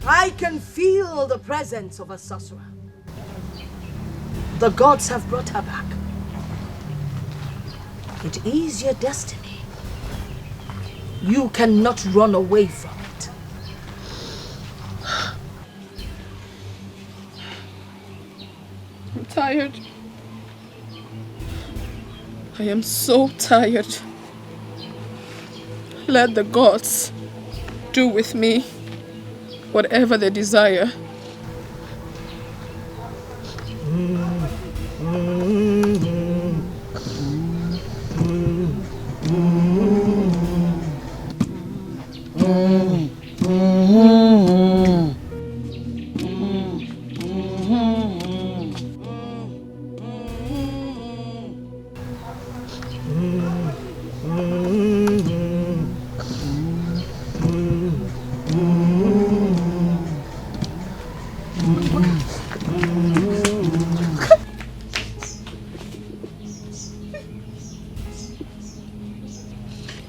I can feel the presence of a sorcerer. The gods have brought her back. It is your destiny. You cannot run away from it. I'm tired. I am so tired. Let the gods do with me whatever they desire.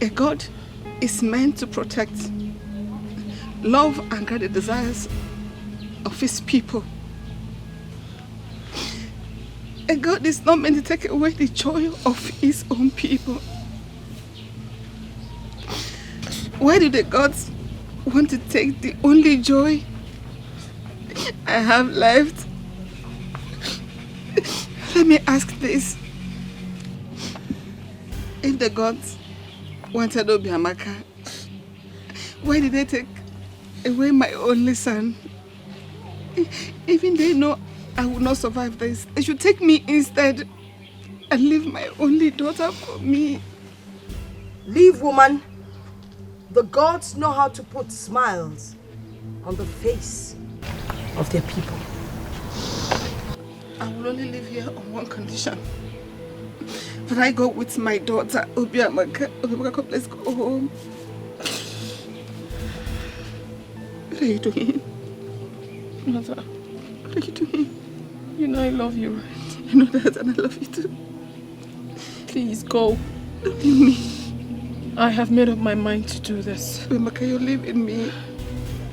A god is meant to protect, love and guide the desires of his people. A god is not meant to take away the joy of his own people. Why do the gods want to take the only joy I have left? Let me ask this. If the gods wanted Obiamaka, why did they take away my only son? Even they know I will not survive this. They should take me instead and leave my only daughter for me. Leave, woman. The gods know how to put smiles on the face of their people. I will only live here on one condition. That I go with my daughter, Obiamaka. Obiamaka, let's go home. What are you doing? Mother, what are you doing? You know I love you, right? You know that, and I love you too. Please go. Don't leave me. I have made up my mind to do this. Obiamaka, you're leaving me.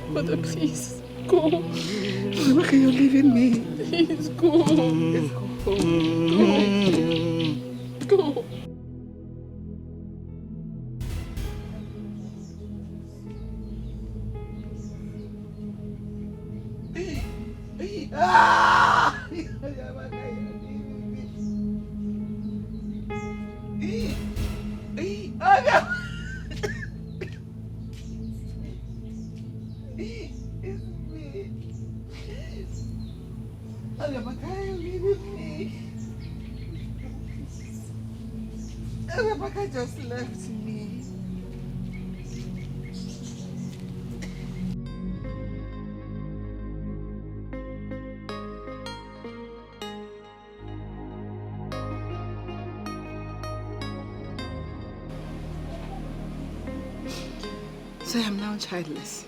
Mother, please, go. Obiamaka, you're leaving me. Please, go. Let's go home. Go. Go. Rebecca just left me. So I am now childless.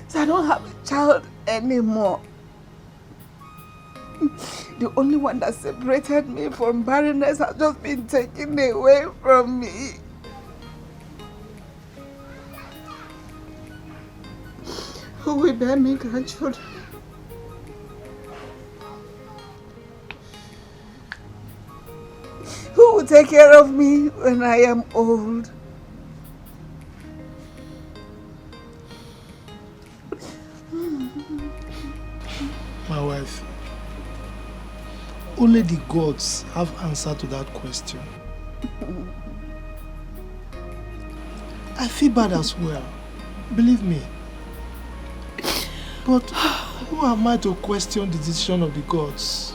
So I don't have a child anymore. The only one that separated me from barrenness has just been taken away from me. Who will bear me grandchildren? Who will take care of me when I am old? My wife, only the gods have answer to that question. I feel bad as well, believe me. But who am I to question the decision of the gods?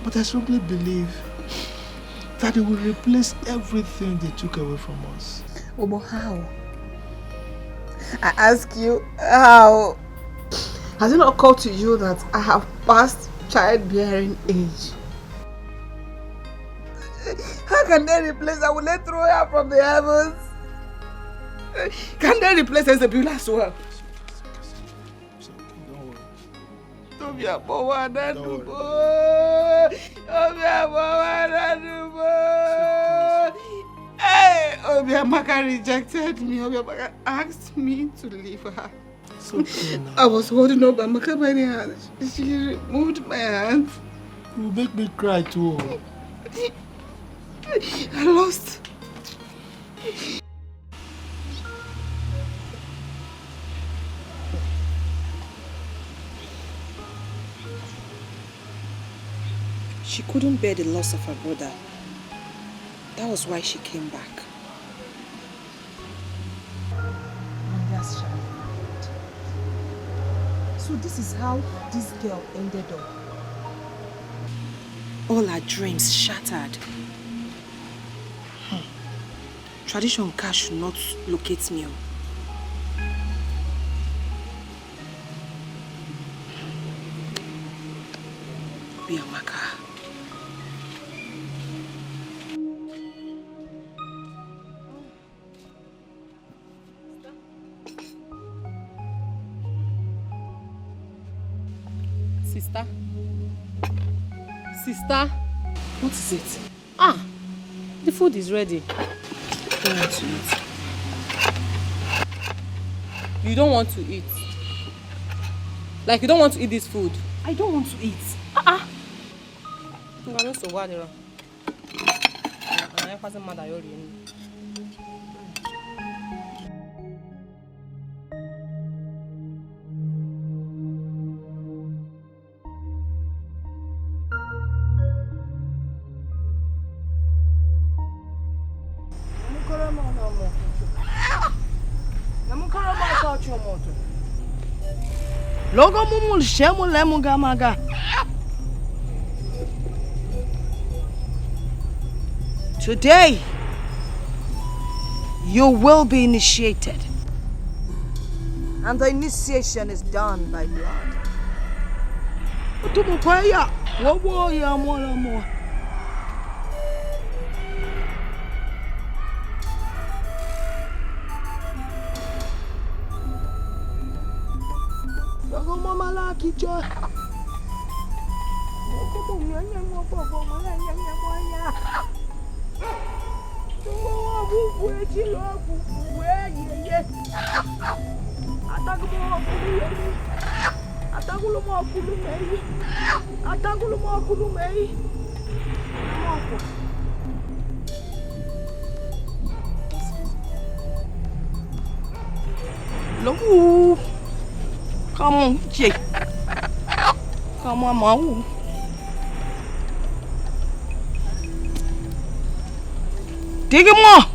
But I strongly believe that they will replace everything they took away from us. Oh, but how? I ask you, how? Has it not occurred to you that I have passed childbearing age? How can they replace her? Will they throw her from the heavens? Can they replace Ezebula as well? Don't be a boy, don't be a boy. Obiamaka rejected me. Obiamaka asked me to leave her. It's okay now. I was holding Obiamaka by the hand. She removed my hand. You make me cry too. I lost. She couldn't bear the loss of her brother. That was why she came back. And that's child. So this is how this girl ended up. All her dreams shattered. Tradition cash should not locate me. Obiamaka. Sister? Sister? What is it? Ah! The food is ready. I don't want to eat. You don't want to eat? Like you don't want to eat this food? I don't want to eat. I'm not so worried. I wasn't mad at you. Logo mumul shemu lemu gamaga. Today, you will be initiated. And the initiation is done by blood. Look, come on, Jay. Come on, Mom. Dig him more.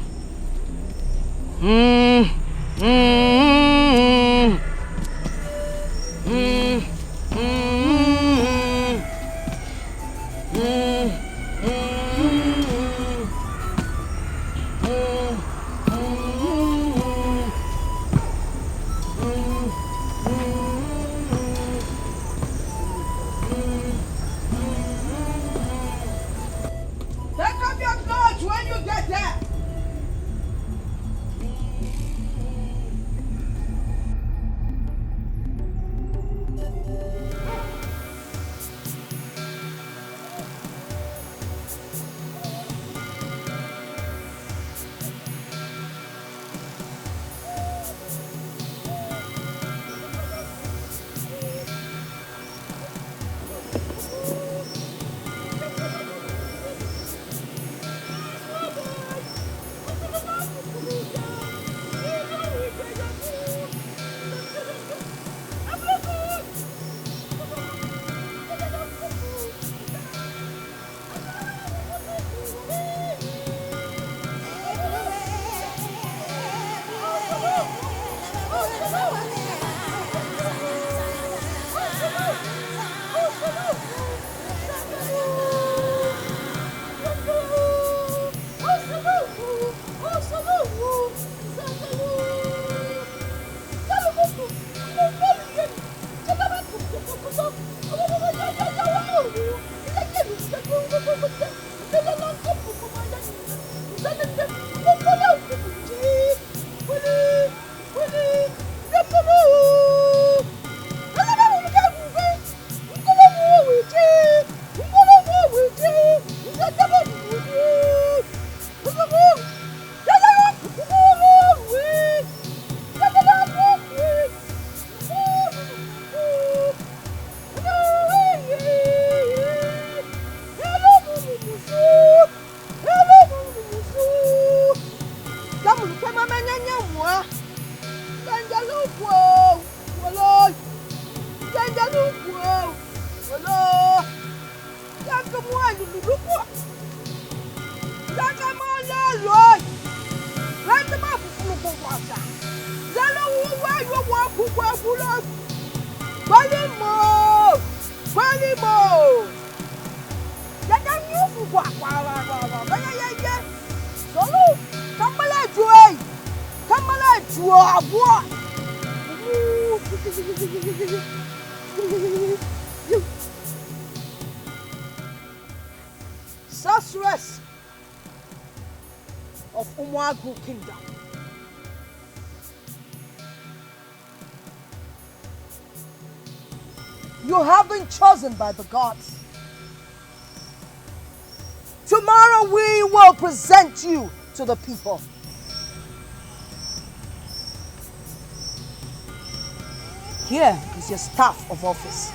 Sorceress of Umwagu Kingdom. You have been chosen by the gods. Tomorrow we will present you to the people. Here is your staff of office.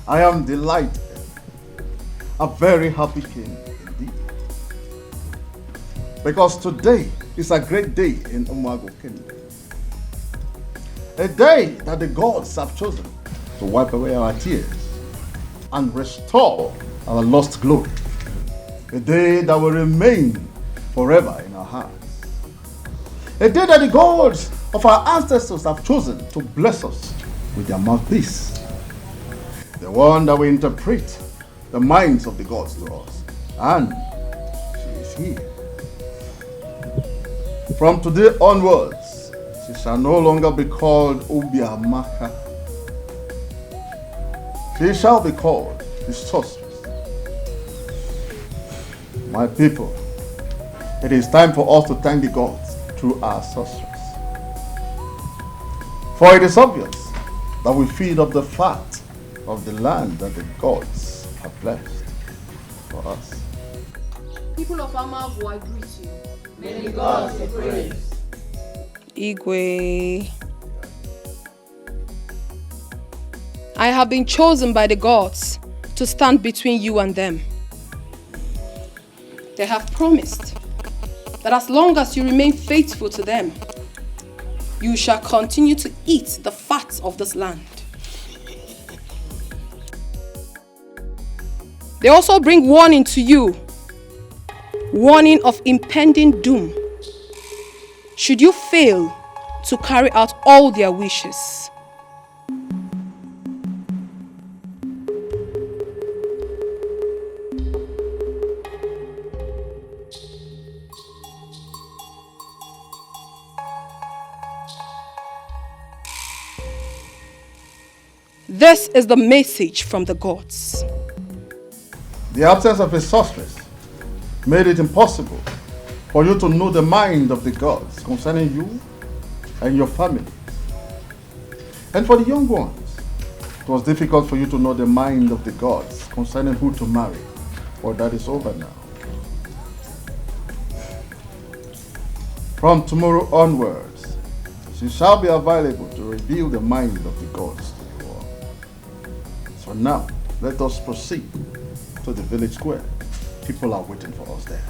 I am delighted, a very happy king indeed. Because today is a great day in Umwagu Kingdom. A day that the gods have chosen to wipe away our tears and restore our lost glory. A day that will remain forever in our hearts. A day that the gods of our ancestors have chosen to bless us with their mouthpiece. The one that will interpret the minds of the gods to us. And she is here. From today onwards, she shall no longer be called Ubiamaka. She shall be called the sorceress. My people, it is time for us to thank the gods through our sorceress. For it is obvious that we feed up the fat of the land that the gods have blessed for us. People of Amavu, I greet you. May the gods be praised. Igwe. I have been chosen by the gods to stand between you and them. They have promised that as long as you remain faithful to them, you shall continue to eat the fat of this land. They also bring warning to you, warning of impending doom, should you fail to carry out all their wishes. This is the message from the gods. The absence of a sorceress made it impossible for you to know the mind of the gods concerning you and your family. And for the young ones, it was difficult for you to know the mind of the gods concerning who to marry, for that is over now. From tomorrow onwards, she shall be available to reveal the mind of the gods to you all. So now, let us proceed to the village square. People are waiting for us there.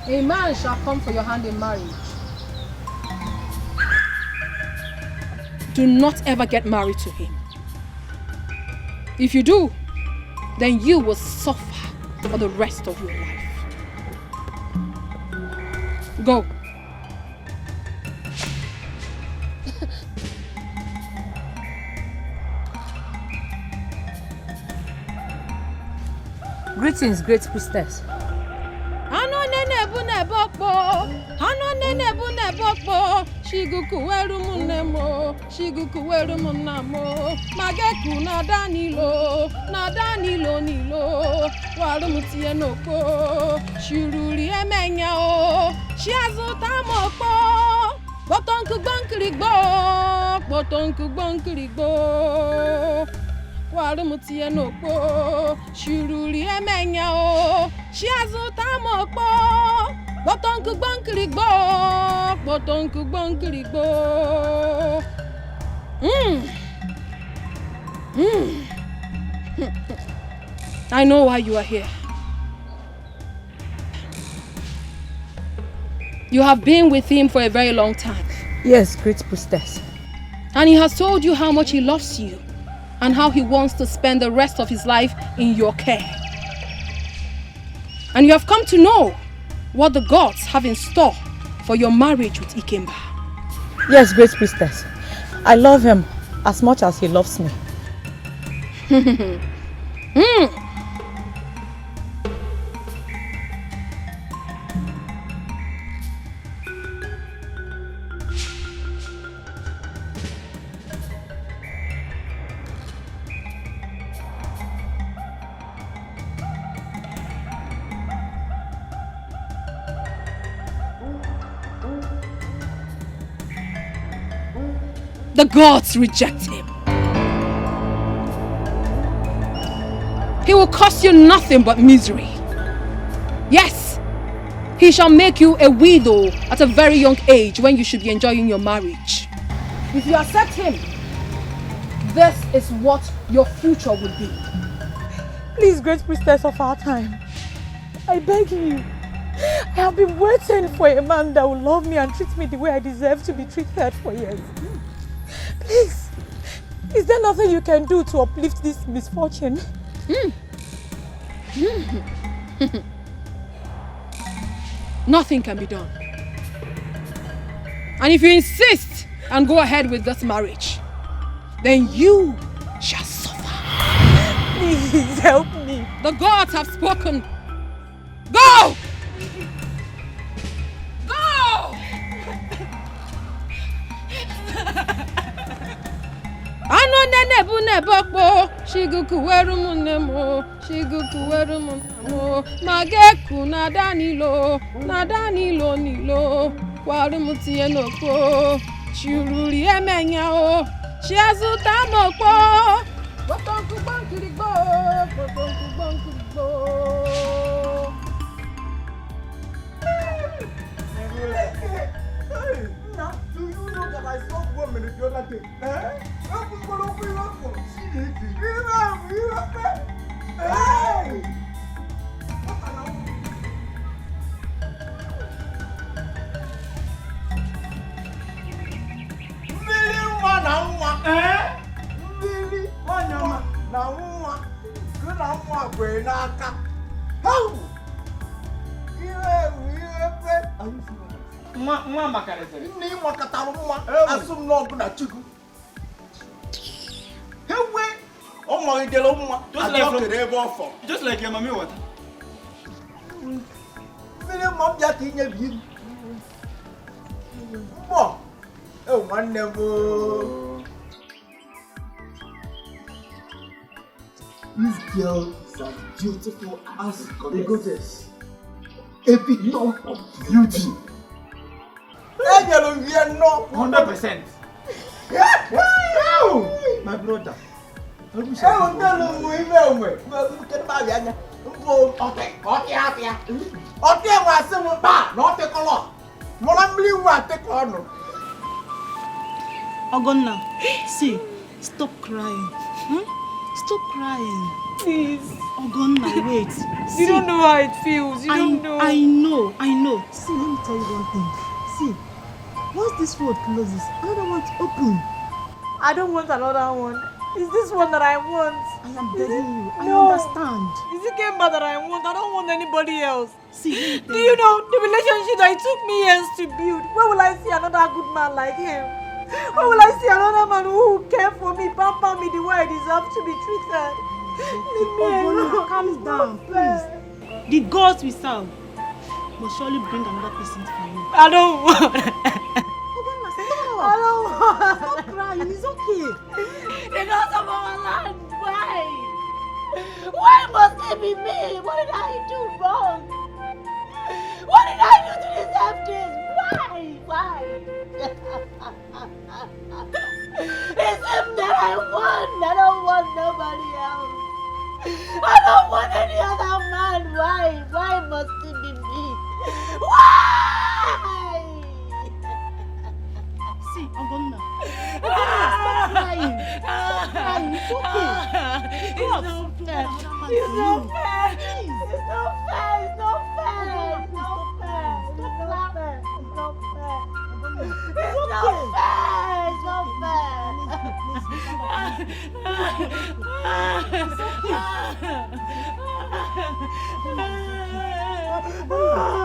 A man shall come for your hand in marriage. Do not ever get married to him. If you do, then you will suffer for the rest of your life. Go. Greetings, great priestess. Shiguku werumunemo, shiguku werumunamo, mageku nadanilo nilo, warumutie noko, shururi emenya o, shiazuta moko, botonku bonkirigbo, warumutie noko, shururi emenya o, shiazuta moko. Botonku bonkirigbo. I know why you are here. You have been with him for a very long time. Yes, great priestess. And he has told you how much he loves you and how he wants to spend the rest of his life in your care. And you have come to know what the gods have in store for your marriage with Ikemba. Yes, great priestess. I love him as much as he loves me. The gods reject him. He will cost you nothing but misery. Yes, he shall make you a widow at a very young age when you should be enjoying your marriage. If you accept him, this is what your future will be. Please, great priestess of our time, I beg you. I have been waiting for a man that will love me and treat me the way I deserve to be treated for years. Please, is there nothing you can do to uplift this misfortune? Nothing can be done. And if you insist and go ahead with this marriage, then you shall suffer. Please help me. The gods have spoken. Go! Go! Ano nene bune bokbo, shiguku werumunemo, mageku nadanilo nilo, warumutie noko, shururi emenya o, shiazuta moko, botonku bonkirigbo. Do you know that I saw women the other day? Just like your mommy water. These girls are beautiful as a goddess. Epitome of beauty. 100%. My brother. Ogonna, see, stop crying. Stop crying. Please. Ogonna, wait. You don't know how it feels. You don't know. I know. See, let me tell you one thing. See, once this road closes, another one's open. I don't want another one. It's this one that I want. I am begging you. I No. understand. Is it Kemba that I want? I don't want anybody else. See, Do you know the relationship that it took me years to build? Where will I see another good man like him? Where will I see another man who will care for me, pamper me the way I deserve to be treated? Calm down, please. The gods we serve must surely bring another person for you. I don't want. I don't want. Stop crying, it's okay. The gods of our land, why? Why must it be me? What did I do wrong? What did I do to deserve this? Why? It's him that I want. I don't want nobody else. I don't want any other man. Why must it be me? Why? See, Ogonna, stop crying. Stop crying. It's okay. It's not fair. It's not fair. It's not fair. It's not fair. It's not fair. It's not fair. It's not fair. It's not fair. It's not fair.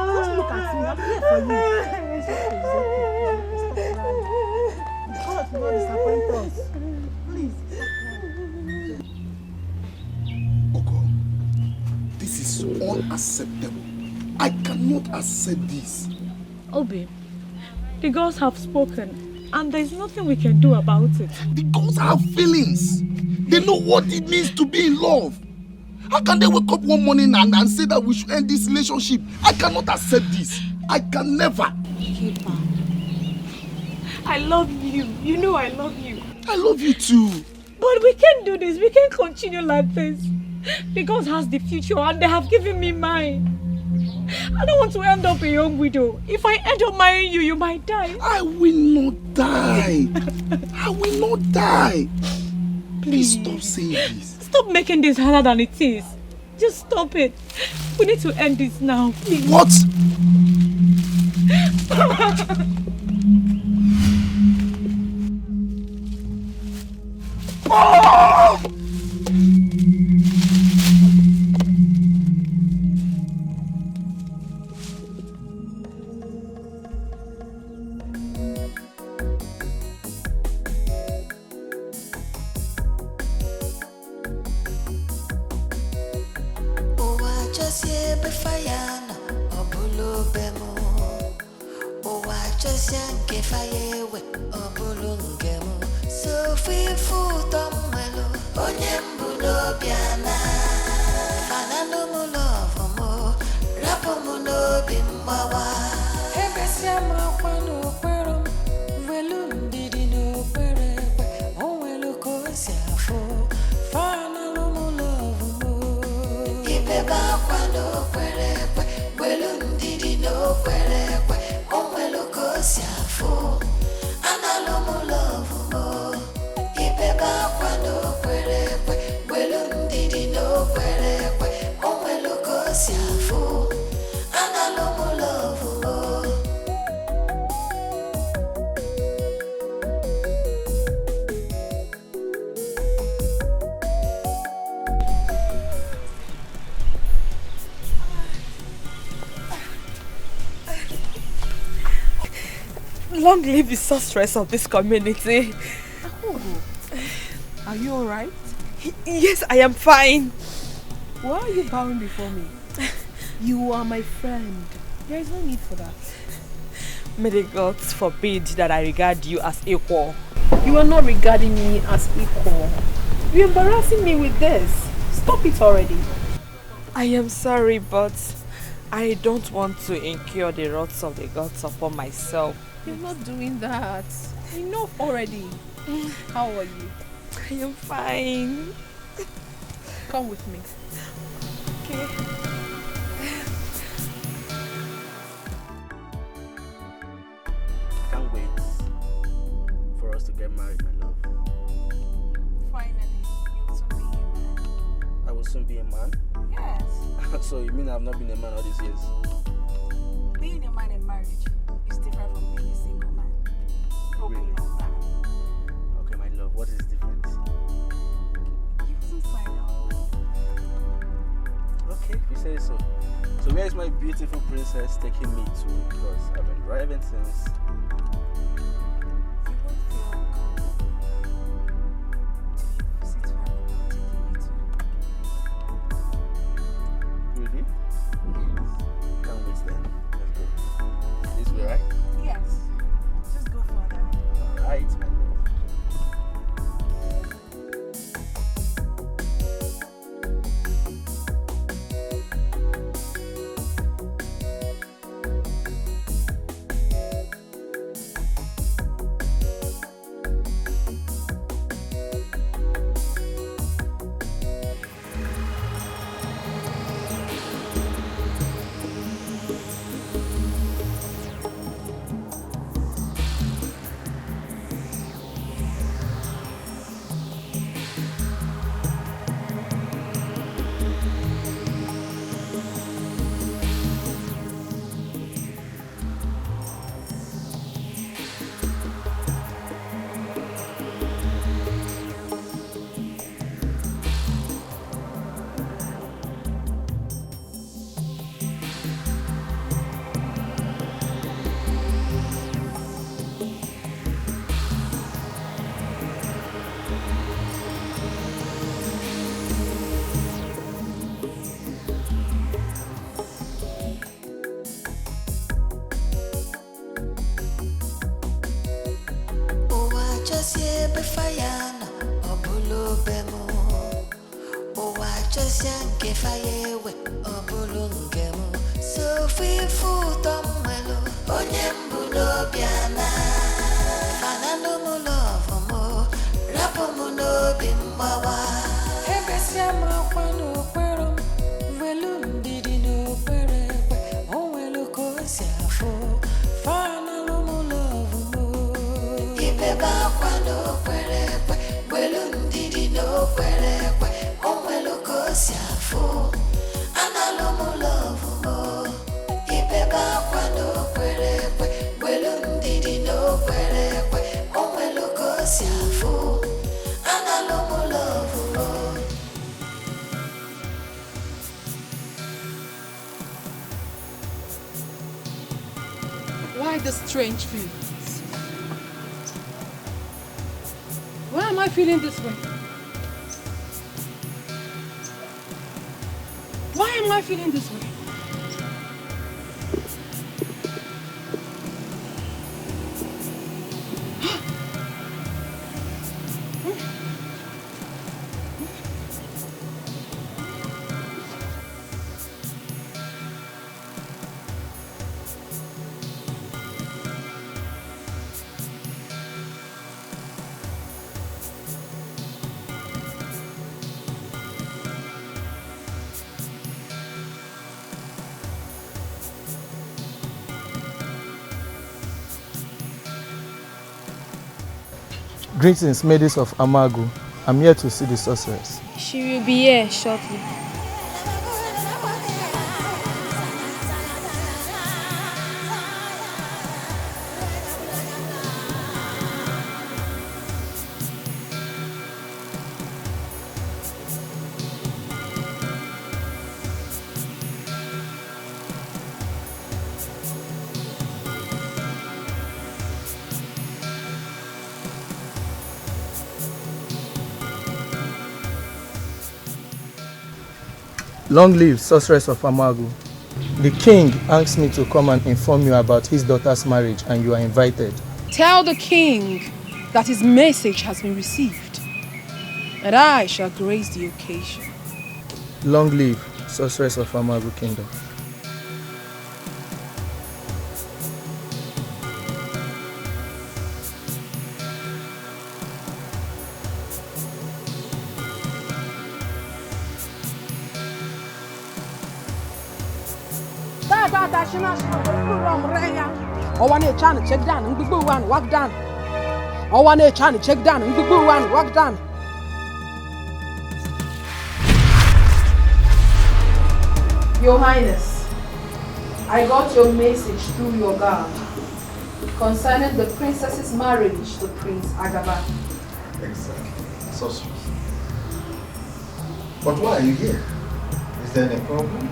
Just look at me. I'm here for you. It's okay. Stop crying. God will not disappoint us. Please. Oko, this is unacceptable. I cannot accept this. Obi, the gods have spoken, and there is nothing we can do about it. The girls have feelings. They know what it means to be in love. How can they wake up one morning and say that we should end this relationship? I cannot accept this. I can never. Keeper, I love you. You know I love you. I love you too. But we can't do this. We can't continue like this. The gods has the future, and they have given me mine. I don't want to end up a young widow. If I end up marrying you, you might die. I will not die. I will not die. Please stop saying this. Stop making this harder than it is. Just stop it. We need to end this now, please. What? Oh! Long live the sorceress of this community. Are you alright? Yes, I am fine. Why are you bowing before me? You are my friend. There is no need for that. May the gods forbid that I regard you as equal. You are not regarding me as equal. You're embarrassing me with this. Stop it already. I am sorry, but I don't want to incur the wrath of the gods upon myself. You're not doing that. Enough already. How are you? I am fine. Come with me. Okay. Can't wait for us to get married, my love. Finally, you'll soon be a man. I will soon be a man? Yes. So you mean I've not been a man all these years? Being a man in marriage is different from being a single man. Hope you know that. Okay, my love, what is the difference? You soon find out. Okay, if you say so. So where is my beautiful princess taking me to? Because I've been driving since... You won't feel comfortable till you proceed to where I'm taking you to. Why the strange feelings? Why am I feeling this way? Why am I feeling this way? Greetings, maidens of Amagu. I'm here to see the sorceress. She will be here shortly. Long live sorceress of Amagu. The king asked me to come and inform you about his daughter's marriage, and you are invited. Tell the king that his message has been received, and I shall grace the occasion. Long live sorceress of Amagu Kingdom. I want to try to check down and go and walk down. I want to try to check down and go and walk down. Your Highness, I got your message through your guard concerning the princess's marriage to Prince Agaba. Exactly. Sorceress. But why are you here? Is there any problem?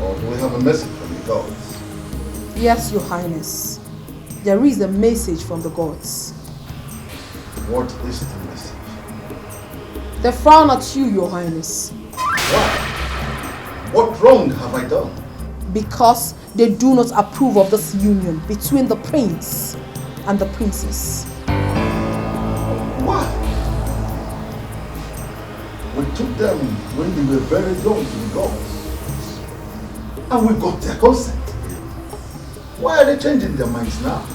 Or do we have a message from the gods? Yes, Your Highness. There is a message from the gods. What is the message? They frown at you, Your Highness. Why? What wrong have I done? Because they do not approve of this union between the prince and the princess. Why? We took them when they were very young to the gods. And we got their consent. Why are they changing their minds now?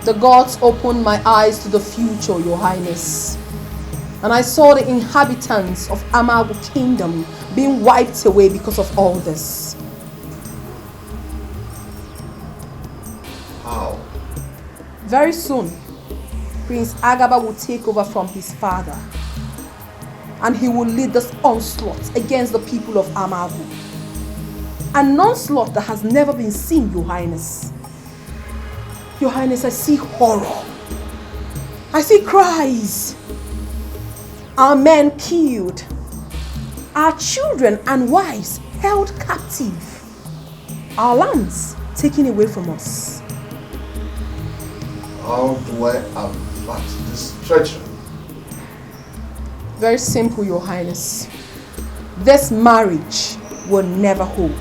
The gods opened my eyes to the future, Your Highness. And I saw the inhabitants of Amagu Kingdom being wiped away because of all this. How? Very soon, Prince Agaba will take over from his father. And he will lead this onslaught against the people of Amagu. An onslaught that has never been seen, Your Highness. Your Highness, I see horror. I see cries. Our men killed. Our children and wives held captive. Our lands taken away from us. How do I avert this treachery? Very simple, Your Highness. This marriage will never hold.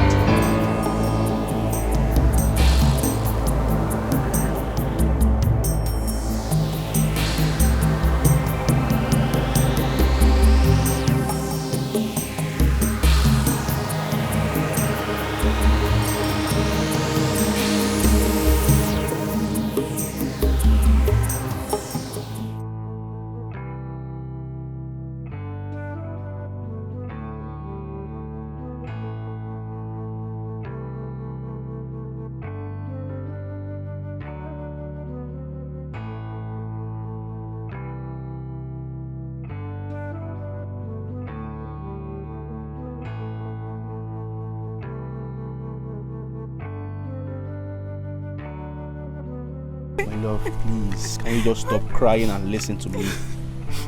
My love, please, can you just stop crying and listen to me?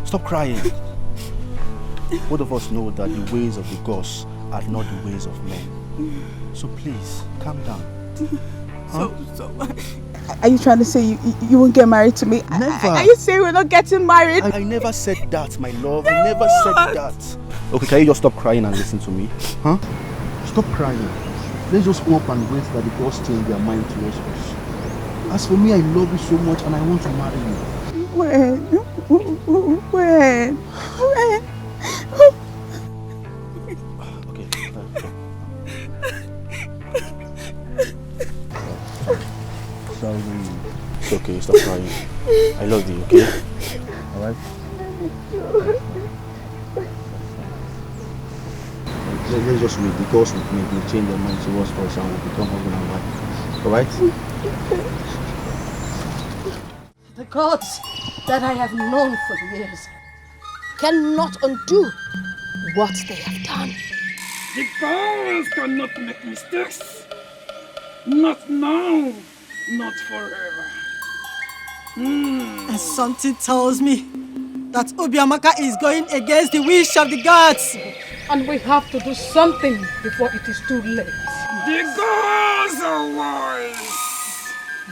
Stop crying. Both of us know that the ways of the gods are not the ways of men. So please, calm down. Huh? Are you trying to say you won't get married to me? Never. Are you saying we're not getting married? I never said that, my love. I never said that. Okay, can you just stop crying and listen to me? Huh? Stop crying. Let's just hope and wait that the gods change their mind towards us. As for me, I love you so much and I want to marry you. When? Okay, sorry. It's okay, stop crying. I love you, okay? Alright? Let's just wait. The gods will change their mind towards us and will become husband and wife. Alright? The gods that I have known for years cannot undo what they have done. The gods cannot make mistakes. Not now, not forever. And something tells me that Obiamaka is going against the wish of the gods. And we have to do something before it is too late. The gods are wise.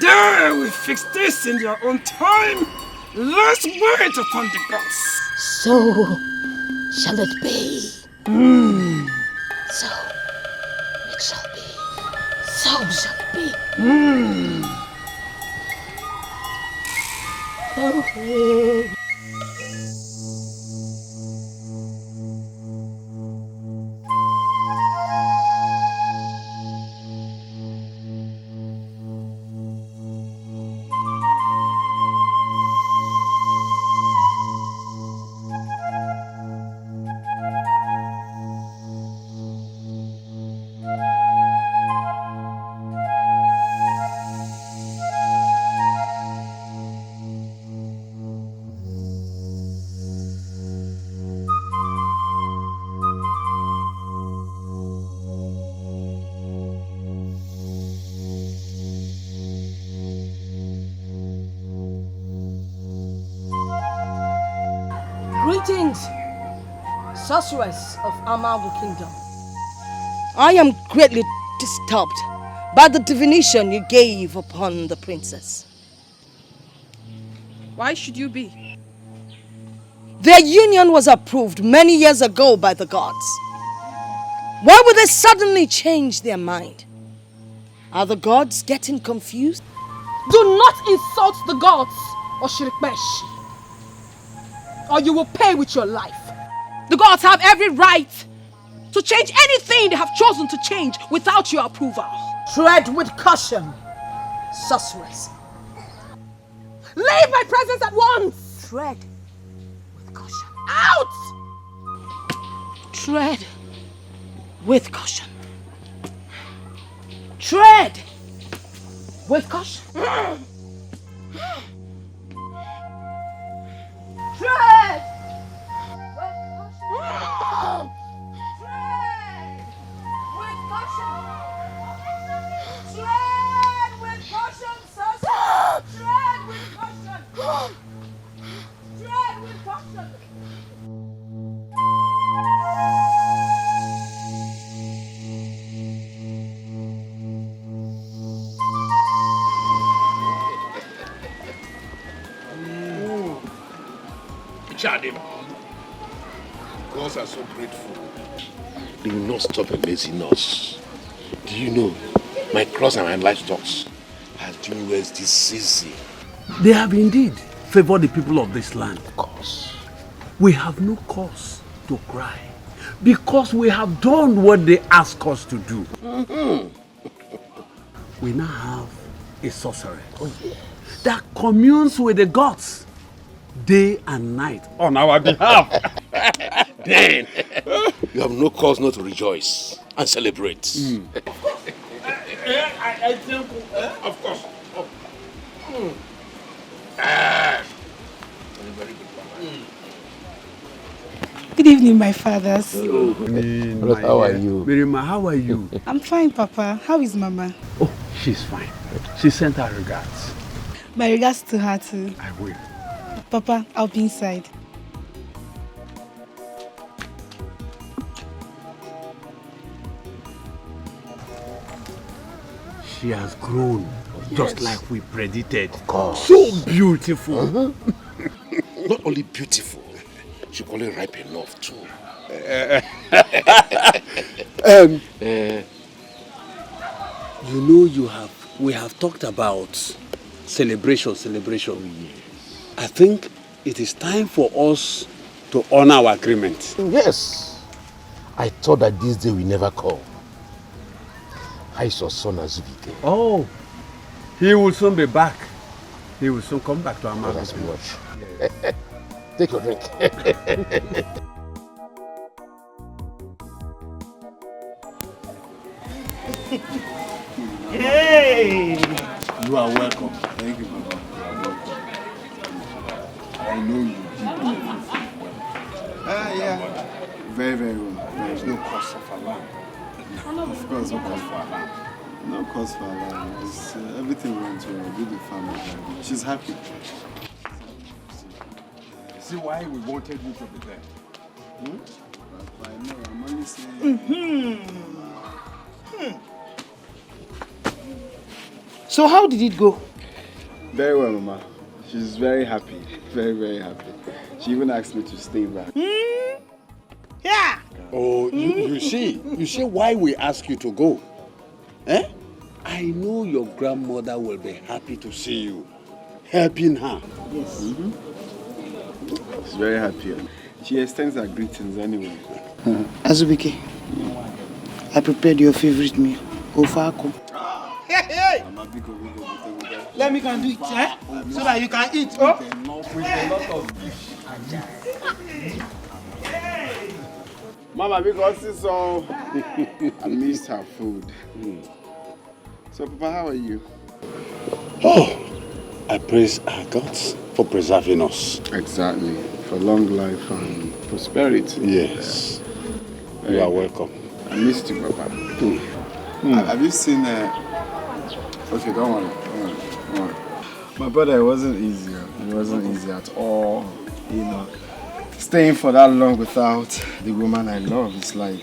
They will fix this in their own time. Let's wait upon the gods. So shall it be. So it shall be. So shall it be. Okay. Greetings, sorceress of Amago Kingdom. I am greatly disturbed by the divination you gave upon the princess. Why should you be? Their union was approved many years ago by the gods. Why would they suddenly change their mind? Are the gods getting confused? Do not insult the gods, Oshirikmesh, or you will pay with your life. The gods have every right to change anything they have chosen to change without your approval. Tread with caution, sorceress. Leave my presence at once! Tread with caution. Out! Tread with caution. Tread with caution. Tread! Chadim, gods are so grateful. They will not stop amazing us. Do you know, my cross and my livestock has doing well this season. They have indeed favored the people of this land. Of course. We have no cause to cry because we have done what they ask us to do. We now have a sorceress that communes with the gods day and night on our behalf. Then you have no cause not to rejoice and celebrate. I think, of course. Very good, Good evening, my fathers. Hello. How are you? Mirima, how are you? I'm fine, Papa. How is Mama? Oh, she's fine. She sent her regards. My regards to her too. I will. Papa, I'll be inside. She has grown, just like we predicted. Of course. So beautiful. Not only beautiful, she only ripe enough too. You know, we have talked about celebration. I think it is time for us to honor our agreement. Yes. I thought that this day will never come. I saw son Azubike. Oh, he will soon be back. He will soon come back to our market. That's much. Yes. Take your drink. Hey! You are welcome. Thank you, Papa. I know you did well. Yeah. Very, very well. There's no cause of alarm. Of course, no cause for alarm. No cause for alarm. Everything went well with the family. She's happy. See why we wanted you to be there. Papa, I know. I'm only saying. So how did it go? Very well, Mama. She's very happy. Very, very happy. She even asked me to stay back. Yeah. Oh, you see why we ask you to go? Eh? I know your grandmother will be happy to see you, helping her. Yes. She's very happy. She extends her greetings anyway. Azubike, I prepared your favorite meal, Ofako. Hey! Let me can do it, eh? So that you can eat, oh? With a lot of dish. Mama, because it's so... I missed her food. So, Papa, how are you? Oh, I praise our gods for preserving us. Exactly. For long life and prosperity. Yes. You are welcome. I missed you, Papa. Have you seen... Okay, don't worry. My brother, it wasn't easy. It wasn't easy at all. You know, staying for that long without the woman I love, it's like...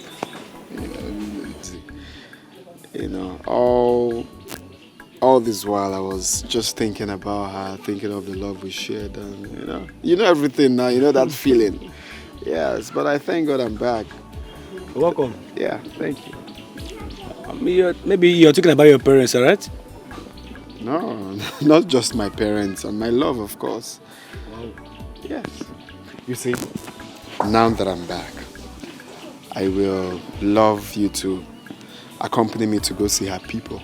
all this while I was just thinking about her, thinking of the love we shared, and you know everything now. You know that feeling. Yes, but I thank God I'm back. Welcome. Yeah, thank you. Maybe you're talking about your parents, alright? No, not just my parents and my love, of course. Wow. Yes. You see, now that I'm back, I will love you to accompany me to go see her people.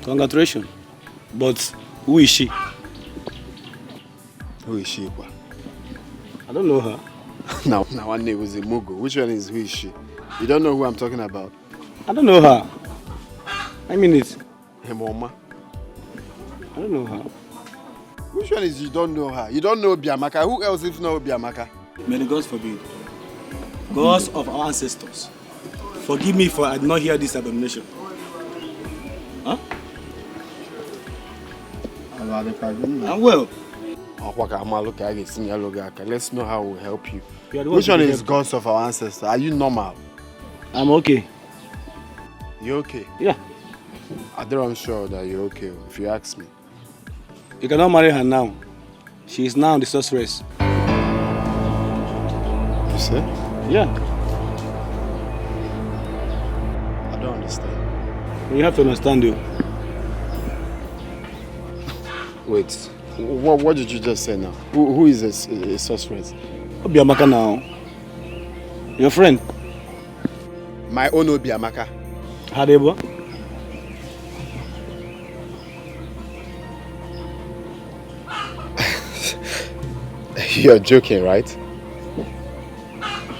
Congratulations. But who is she? Who is she? I don't know her. Now one name was a Mugu. Which one is who is she? You don't know who I'm talking about? I don't know her. I mean it. Hey, Mama. I don't know her. Which one is you don't know her? You don't know Biamaka. Who else if not Biamaka? May the gods forbid. Gods of our ancestors, forgive me for I did not hear this abomination. Huh? I'm well. Let's know how we'll help you. Which one is gods of our ancestors? Are you normal? I'm okay. You okay? Yeah. I'm sure that you're okay, if you ask me. You cannot marry her now. She is now the sorceress. You said? Yeah. I don't understand. You have to understand, though. Wait, what did you just say now? Who is a sorceress? Obiamaka now. Your friend. My own Obiamaka. Hadebo. You're joking, right?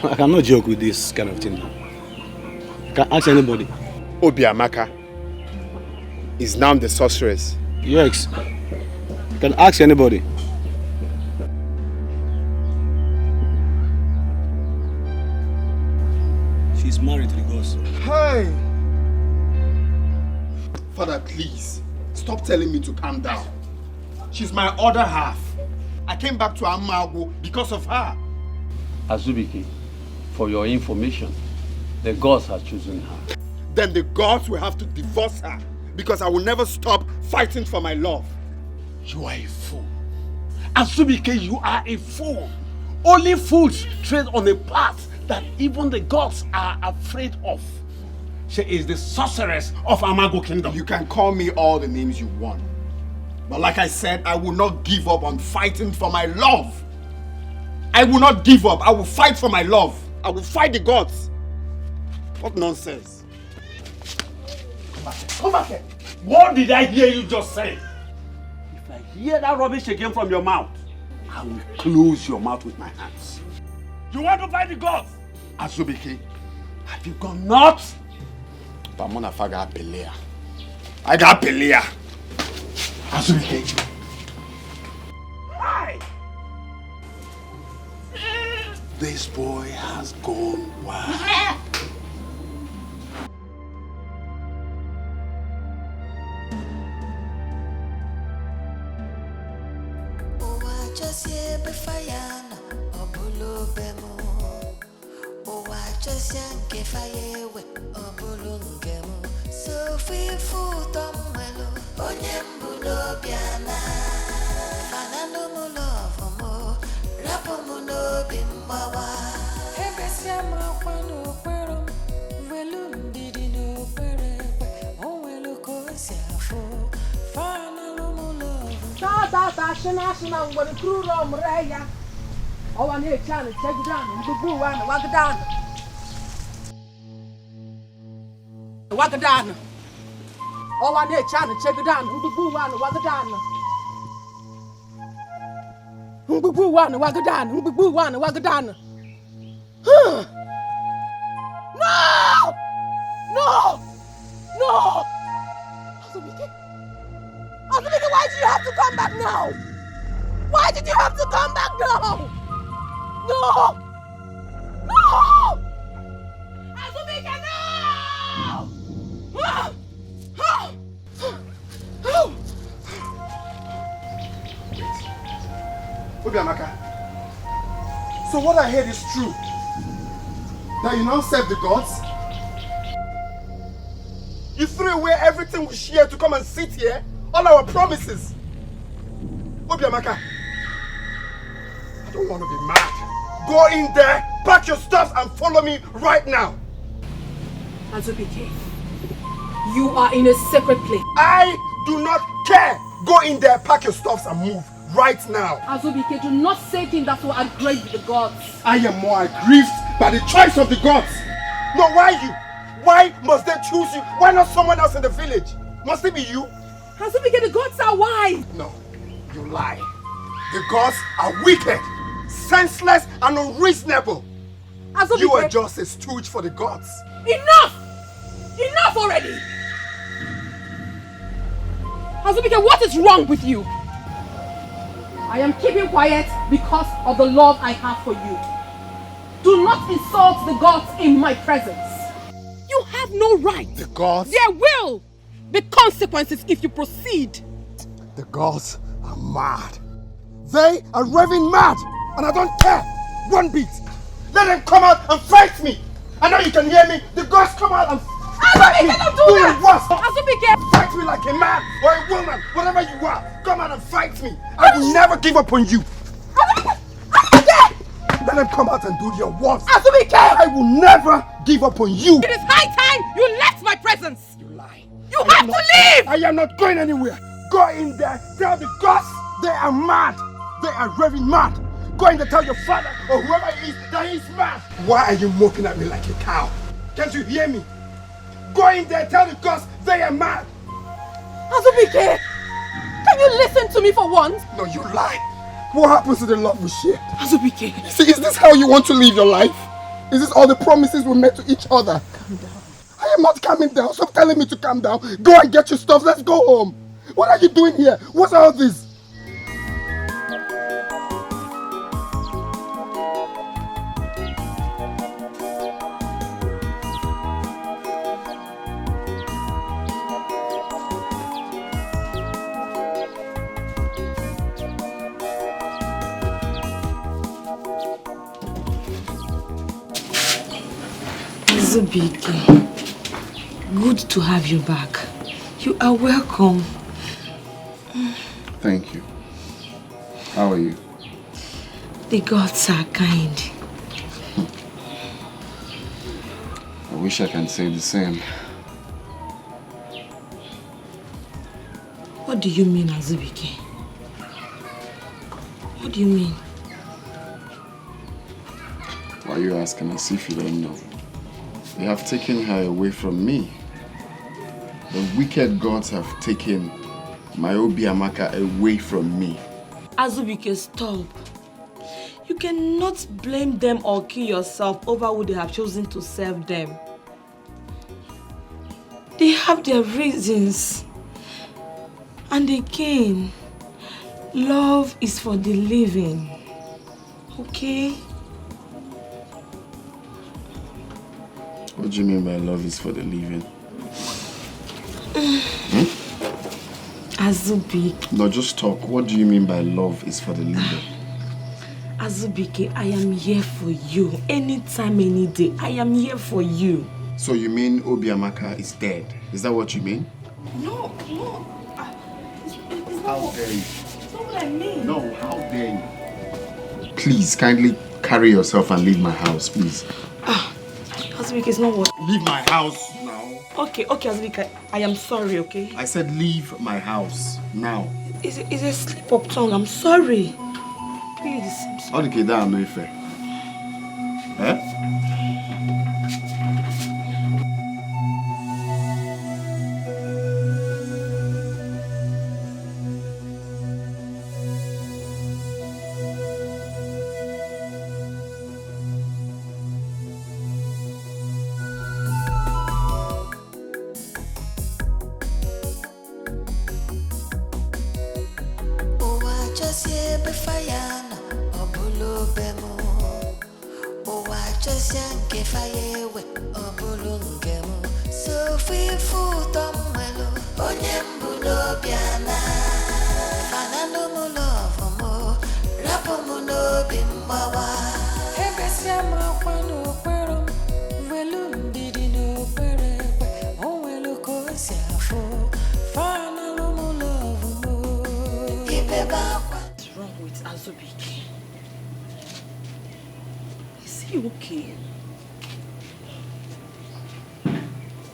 I cannot joke with this kind of thing now. You can ask anybody. Obiamaka is now the sorceress. Yes. You can ask anybody. She's married to the gods. Hey! Father, please, stop telling me to calm down. She's my other half. I came back to Amago because of her. Azubike, for your information, the gods have chosen her. Then the gods will have to divorce her because I will never stop fighting for my love. You are a fool. Azubike, you are a fool. Only fools tread on a path that even the gods are afraid of. She is the sorceress of Amago Kingdom. You can call me all the names you want. But like I said, I will not give up on fighting for my love. I will not give up. I will fight for my love. I will fight the gods. What nonsense. Come back here. Come back here. What did I hear you just say? If I hear that rubbish again from your mouth, I will close your mouth with my hands. You want to fight the gods? Azubike, have you gone nuts? Pamona faga pelea. I got pelea. Azubike. Hi! This boy has gone wild. Oh, I need a chance to take it down and go and walk it down. Walk it down. Oh, I need a chance to check it down and go and walk it down. Boo and walk it down, boo and walk it down. No! No! No! Azubike, why did you have to come back now? Why did you have to come back now? No! No! Azubike, no! Obiamaka, so what I heard is true? That you now serve the gods? You threw away everything we shared to come and sit here? All our promises? Obiamaka, I don't want to be mad. Go in there, pack your stuff and follow me right now. Azubike, you are in a separate place. I do not care. Go in there, pack your stuff and move right now. Azubike, do not say things that will aggrieve the gods. I am more aggrieved by the choice of the gods. No, why you? Why must they choose you? Why not someone else in the village? Must it be you? Azubike, the gods are wise. No, you lie. The gods are wicked, senseless and unreasonable. Azubike, you are just a stooge for the gods. Enough! Enough already! Azubike, what is wrong with you? I am keeping quiet because of the love I have for you. Do not insult the gods in my presence. You have no right. The gods? There will be consequences if you proceed. The gods are mad. They are raving mad, and I don't care one bit. Let them come out and fight me. I know you can hear me. The gods come out and fight me. Azubike, don't do that. Azubike, fight me like a man or a woman, whatever you are. Come out and fight me. I will never give up on you. Azubike! Let them come out and do their worst. Azubike! I will never give up on you. It is high time you left my presence. You lie. You have to leave. I am not going anywhere. Go in there. Tell the gods they are mad. They are raving mad. Go in there, tell your father or whoever he is that he's mad. Why are you mocking at me like a cow? Can't you hear me? Go in there, tell the gods they are mad. Azubike, can you listen to me for once? No, you lie. What happens to the love we shared? Azubike. See, is this how you want to live your life? Is this all the promises we made to each other? Calm down. I am not calming down. Stop telling me to calm down. Go and get your stuff. Let's go home. What are you doing here? What's all this? Azubike, good to have you back. You are welcome. Thank you. How are you? The gods are kind. I wish I can say the same. What do you mean, Azubike? What do you mean? Why are you asking as if you don't know? They have taken her away from me. The wicked gods have taken my Obiamaka away from me. Azubike, stop. You cannot blame them or kill yourself over who they have chosen to serve them. They have their reasons. And again, love is for the living. Okay? What do you mean by love is for the living? Azubike. No, just talk. What do you mean by love is for the living? Azubike, I am here for you. Anytime, any day, I am here for you. So you mean Obiamaka is dead? Is that what you mean? No. How dare you? It's not what I mean. No, how dare you? Please, kindly carry yourself and leave my house, please. Azubike, it's not what... Leave my house now. Okay, Azubike, I am sorry, okay? I said leave my house now. It's a slip of tongue, I'm sorry. Please. Okay, that no fair. Eh? What's wrong with Azubike? Is he okay?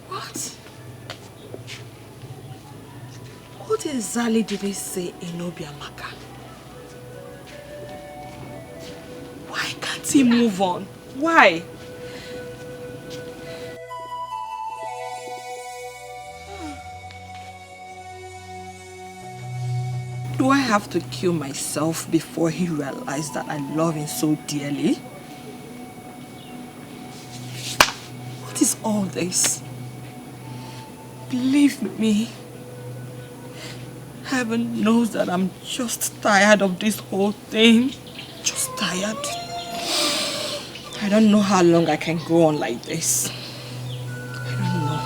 What? What exactly did they say in Obiamaka? Why can't he move on? Why? Do I have to kill myself before he realized that I love him so dearly? What is all this? Believe me, heaven knows that I'm just tired of this whole thing. Just tired. I don't know how long I can go on like this. I don't know.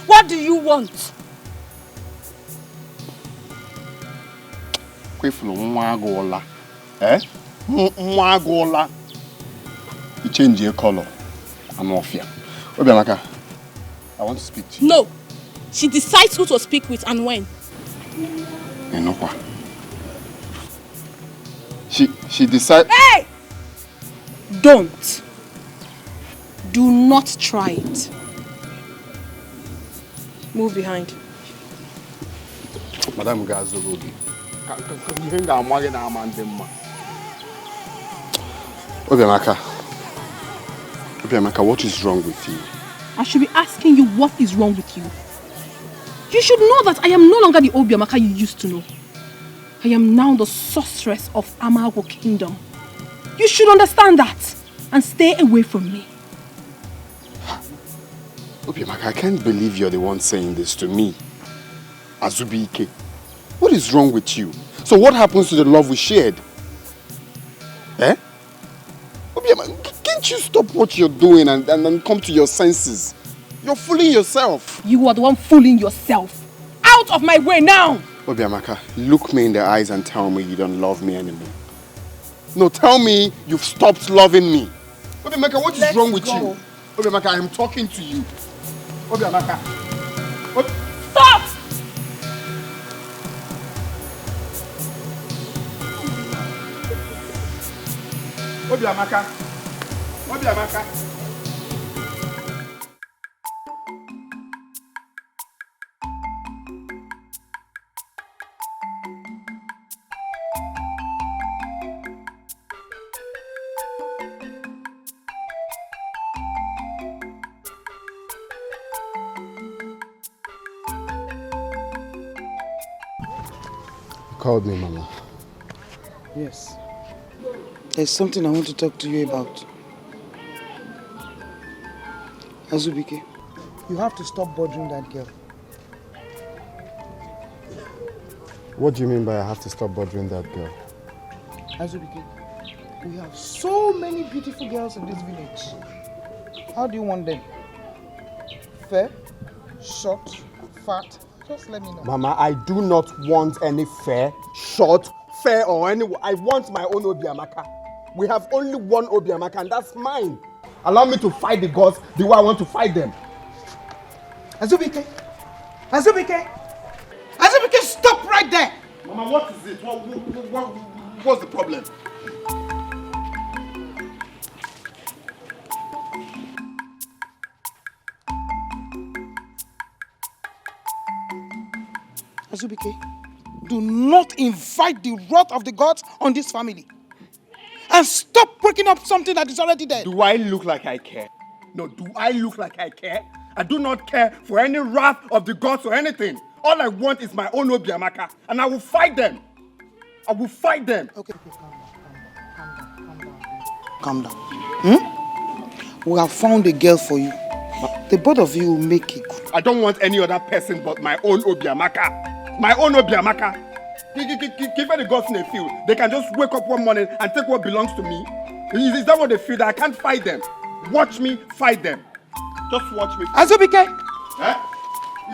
What do you want? Kwefulu nwa agụọla. Eh? Nwa agụọla. You change your color. I'm off here. Obiamaka, I want to speak to you. No. She decides who to speak with and when. Enokwa. She decides. Hey! Don't. Do not try it. Move behind. Madam Gazogogi. Obiamaka, what is wrong with you? I should be asking you what is wrong with you. You should know that I am no longer the Obiamaka you used to know. I am now the sorceress of Amago Kingdom. You should understand that and stay away from me. Obiamaka, I can't believe you're the one saying this to me. Azubike, what is wrong with you? So what happens to the love we shared? Eh? Obiama, can't you stop what you're doing and come to your senses? You're fooling yourself. You are the one fooling yourself. Out of my way now! Obiamaka, look me in the eyes and tell me you don't love me anymore. No, tell me you've stopped loving me. Obiamaka, what is wrong with you? Obiamaka, I am talking to you. Obiamaka. Stop! Obiamaka. Obiamaka. Called me, Mama. Yes. There's something I want to talk to you about. Azubike, you have to stop bothering that girl. What do you mean by I have to stop bothering that girl? Azubike, we have so many beautiful girls in this village. How do you want them? Fair? Short? Fat? Just let me know. Mama, I do not want any fair, short, fair or any. I want my own Obiamaka. We have only one Obiamaka and that's mine. Allow me to fight the gods the way I want to fight them. Azubike! Azubike! Azubike, stop right there! Mama, what is it? What's the problem? Azubike, do not invite the wrath of the gods on this family. And stop breaking up something that is already there. Do I look like I care? No, do I look like I care? I do not care for any wrath of the gods or anything. All I want is my own Obiamaka, and I will fight them. I will fight them. Okay, calm down. Hmm? We have found a girl for you. The both of you will make it good. I don't want any other person but my own Obiamaka. My own Obiamaka. Give her the gods in the field. They can just wake up one morning and take what belongs to me. Is that what they feel? That I can't fight them? Watch me fight them. Just watch me. Azubike! Eh?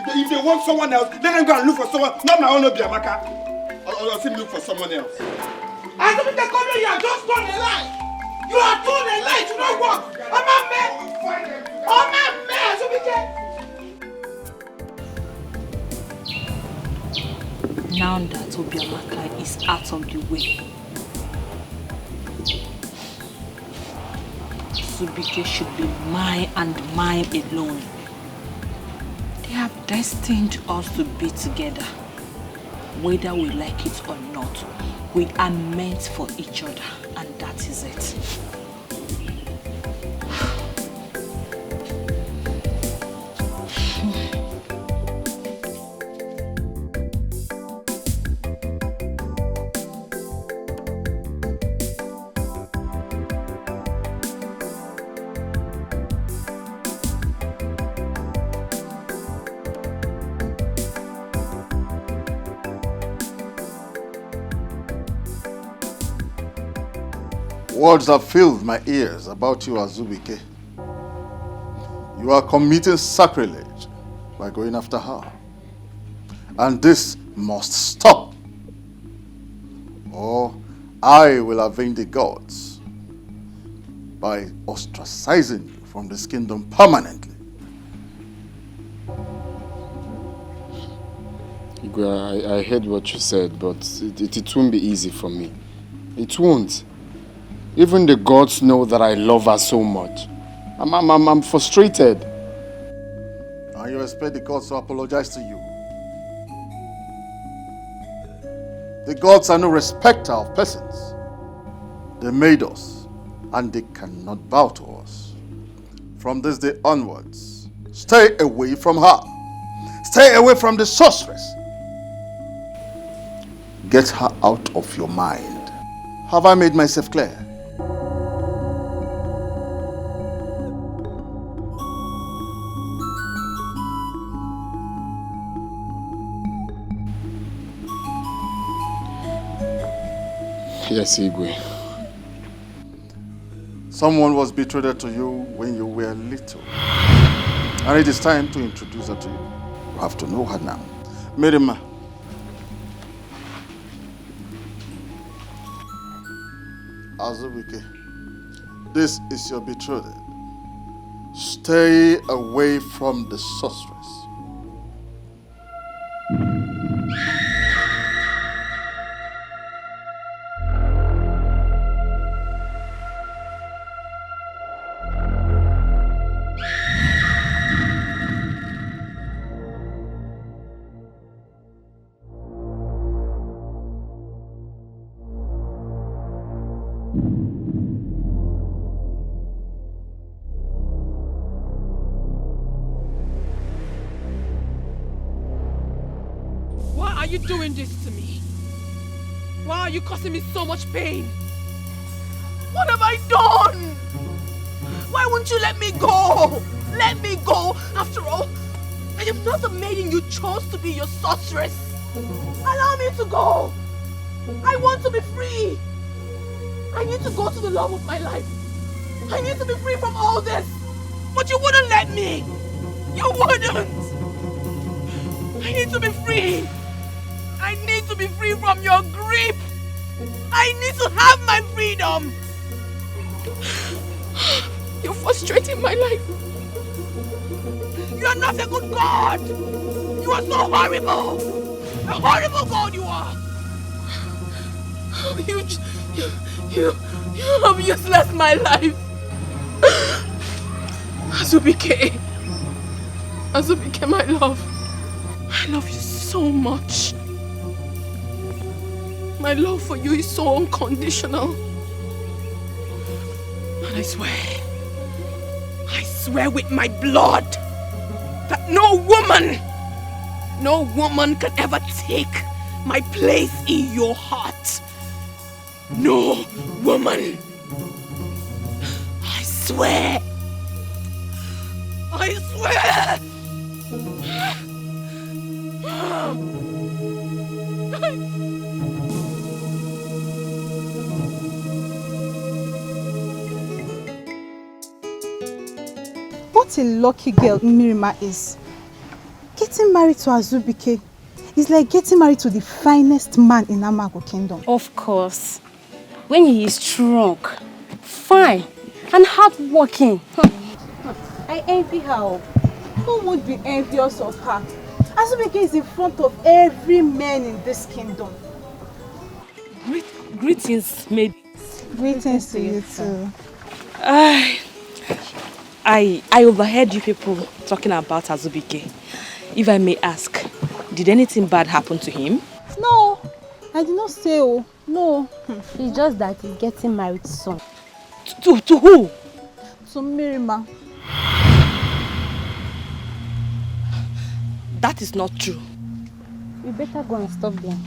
If they want someone else, let them go and look for someone, not my own Obiamaka. Or see me look for someone else. Azubike, come here, you have just done a lie. You have done a lie, you know what? I'm a man. I'm a man, Azubike. Now that Obiamaka is out of the way, Azubike should be mine and mine alone. They have destined us to be together. Whether we like it or not, we are meant for each other, and that is it. Words have filled my ears about you, Azubike. You are committing sacrilege by going after her. And this must stop. Or I will avenge the gods by ostracizing you from this kingdom permanently. I heard what you said, but it won't be easy for me. It won't. Even the gods know that I love her so much. I'm frustrated. And you expect the gods to apologize to you. The gods are no respecter of persons. They made us, and they cannot bow to us. From this day onwards, stay away from her. Stay away from the sorceress. Get her out of your mind. Have I made myself clear? Yes, Igwe. Someone was betrothed to you when you were little. And it is time to introduce her to you. You have to know her now. Mirima. Azubike, this is your betrothed. Stay away from the sorceress. Why are you doing this to me? Why are you causing me so much pain? What have I done? Why won't you let me go? Let me go. After all, I am not the maiden you chose to be your sorceress. Allow me to go. I want to be free. I need to go to the love of my life. I need to be free from all this. But you wouldn't let me. You wouldn't. I need to be free. I need to be free from your grip. I need to have my freedom. You're frustrating my life. You are not a good God. You are so horrible. A horrible God you are. You have useless my life. Azubike, my love. I love you so much. My love for you is so unconditional. And I swear with my blood that no woman can ever take my place in your heart. No woman. I swear. What a lucky girl Mirima is. Getting married to Azubike is like getting married to the finest man in Amago Kingdom. Of course. When he is strong, fine, and hardworking. I envy her. Who would be envious of her? Azubike is in front of every man in this kingdom. Greetings, maid. Greetings to you too. I overheard you people talking about Azubike. If I may ask, did anything bad happen to him? No, I did not say oh. No. It's just that he's getting married soon. To who? To Mirima. That is not true. We better go and stop them.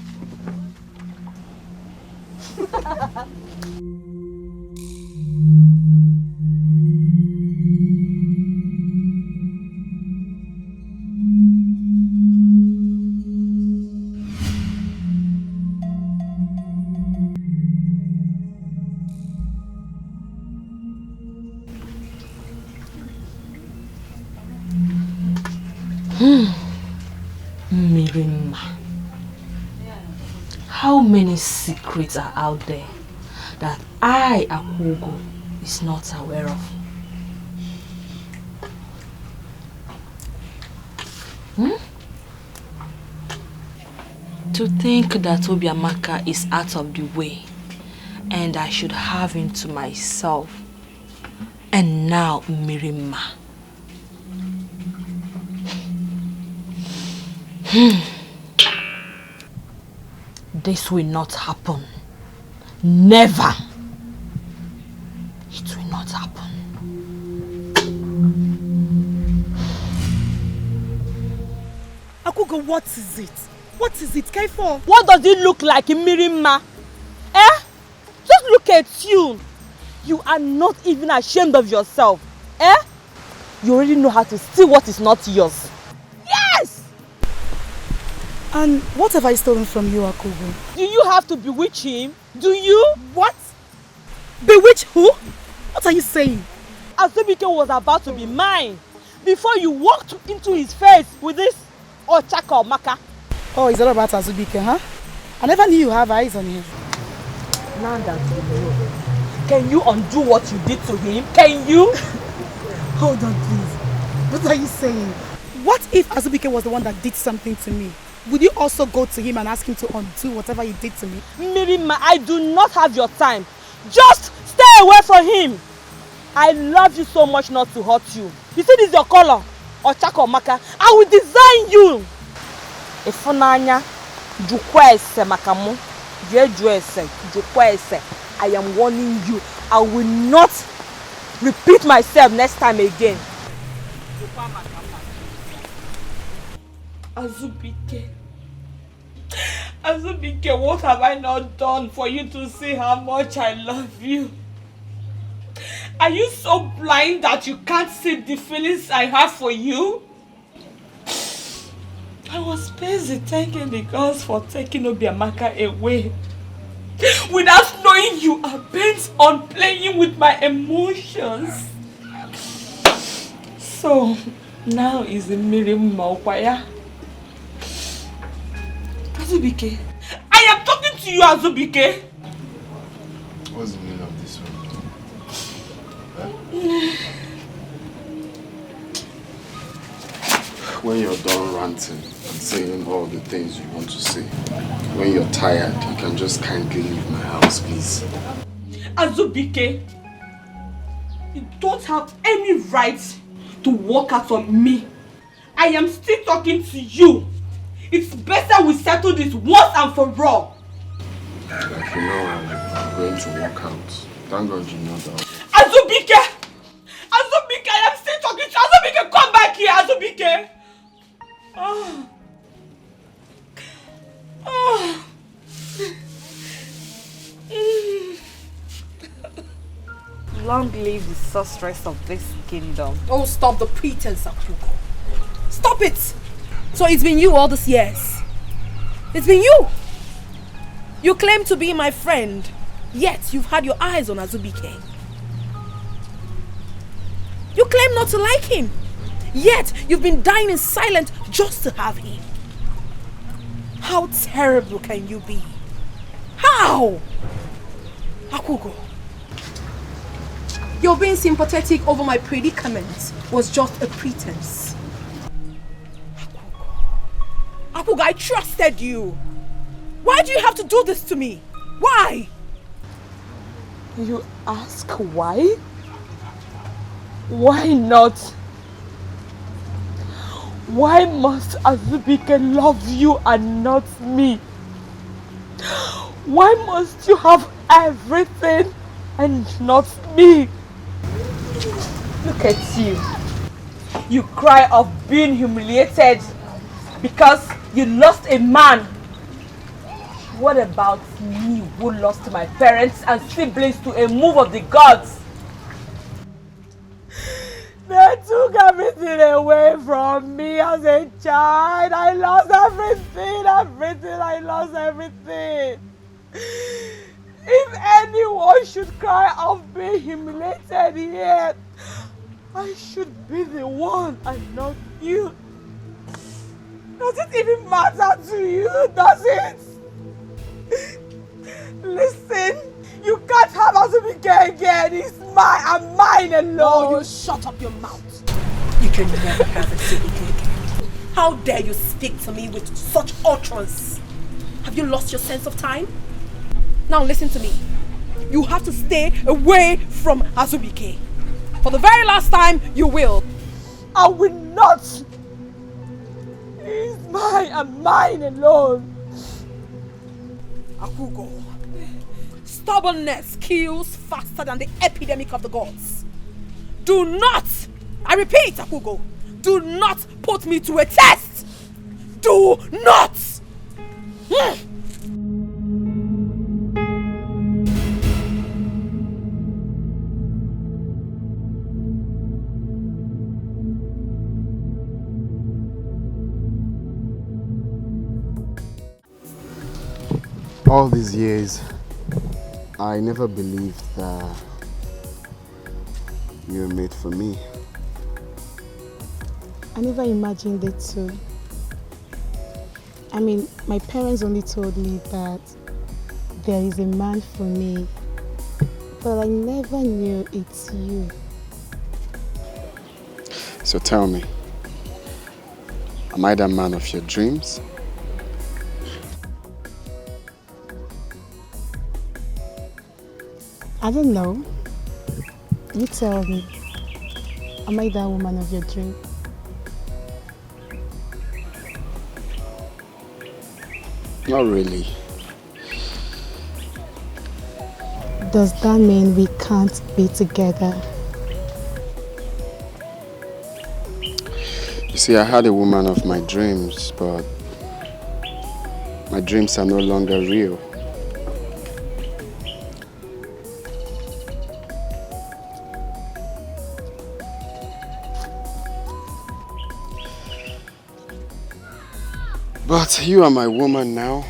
Mirima, how many secrets are out there that I, Akugo, is not aware of? To think that Obiamaka is out of the way and I should have him to myself. And now Mirima. This will not happen. Never. It will not happen. Akugo, what is it? What is it, Kaifo? What does it look like in Mirima? Eh? Just look at you. You are not even ashamed of yourself. Eh? You already know how to steal what is not yours. Yes! And what have I stolen from you, Akugo? Do you have to bewitch him? Do you? What? Bewitch who? What are you saying? Azubike was about to be mine before you walked into his face with this Ochaka Maka. Oh, it's all about Azubike, huh? I never knew you have eyes on him. Now that you know, can you undo what you did to him? Can you? Hold on, please. What are you saying? What if Azubike was the one that did something to me? Would you also go to him and ask him to undo whatever he did to me? Mirima, I do not have your time. Just stay away from him. I love you so much not to hurt you. You see this is your color? Ochako Maka. I will design you. Ifunanya, jukwese makamu. Jukwese. I am warning you. I will not repeat myself next time again. Azubike. Azubike, what have I not done for you to see how much I love you? Are you so blind that you can't see the feelings I have for you? I was busy thanking the gods for taking Obiamaka away without knowing you are bent on playing with my emotions. So, now is the Miriam Maukwaya. Azubike, I am talking to you, Azubike. What's the meaning of this one? When you're done ranting and saying all the things you want to say, when you're tired, you can just kindly leave my house, please. Azubike, you don't have any right to walk out on me. I am still talking to you. It's better we settle this once and for all. Like you know, I'm going to walk out. Thank God you know that. Azubike! Azubike, I am still talking to you. Azubike, come back here, Azubike! Oh. Oh. Long live the sorceress of this kingdom. Oh, stop the pretense, Akugo. Stop it! So it's been you all these years. It's been you! You claim to be my friend, yet you've had your eyes on Azubike. You claim not to like him, yet you've been dying in silence just to have him. How terrible can you be? How? Akugo, your being sympathetic over my predicament was just a pretense. Akugo, I trusted you. Why do you have to do this to me? Why? You ask why? Why not? Why must Azubike love you and not me? Why must you have everything and not me? Look at you. You cry of being humiliated because you lost a man. What about me who lost my parents and siblings to a move of the gods? They took everything away from me as a child. I lost everything, I lost everything. If anyone should cry of being humiliated here, I should be the one and not you. Does it even matter to you? Does it? Listen, you can't have Azubike again. He's mine and mine alone. Oh, shut up your mouth. You can never have Azubike again. How dare you speak to me with such utterance? Have you lost your sense of time? Now listen to me. You have to stay away from Azubike. For the very last time, you will. I will not. He's mine and mine alone. Akugo, stubbornness kills faster than the epidemic of the gods. Do not, I repeat, Akugo, do not put me to a test. Do not. All these years, I never believed that you were made for me. I never imagined it too. I mean, my parents only told me that there is a man for me, but I never knew it's you. So tell me, am I the man of your dreams? I don't know. You tell me. Am I that woman of your dream? Not really. Does that mean we can't be together? You see, I had a woman of my dreams, but my dreams are no longer real. But you are my woman now,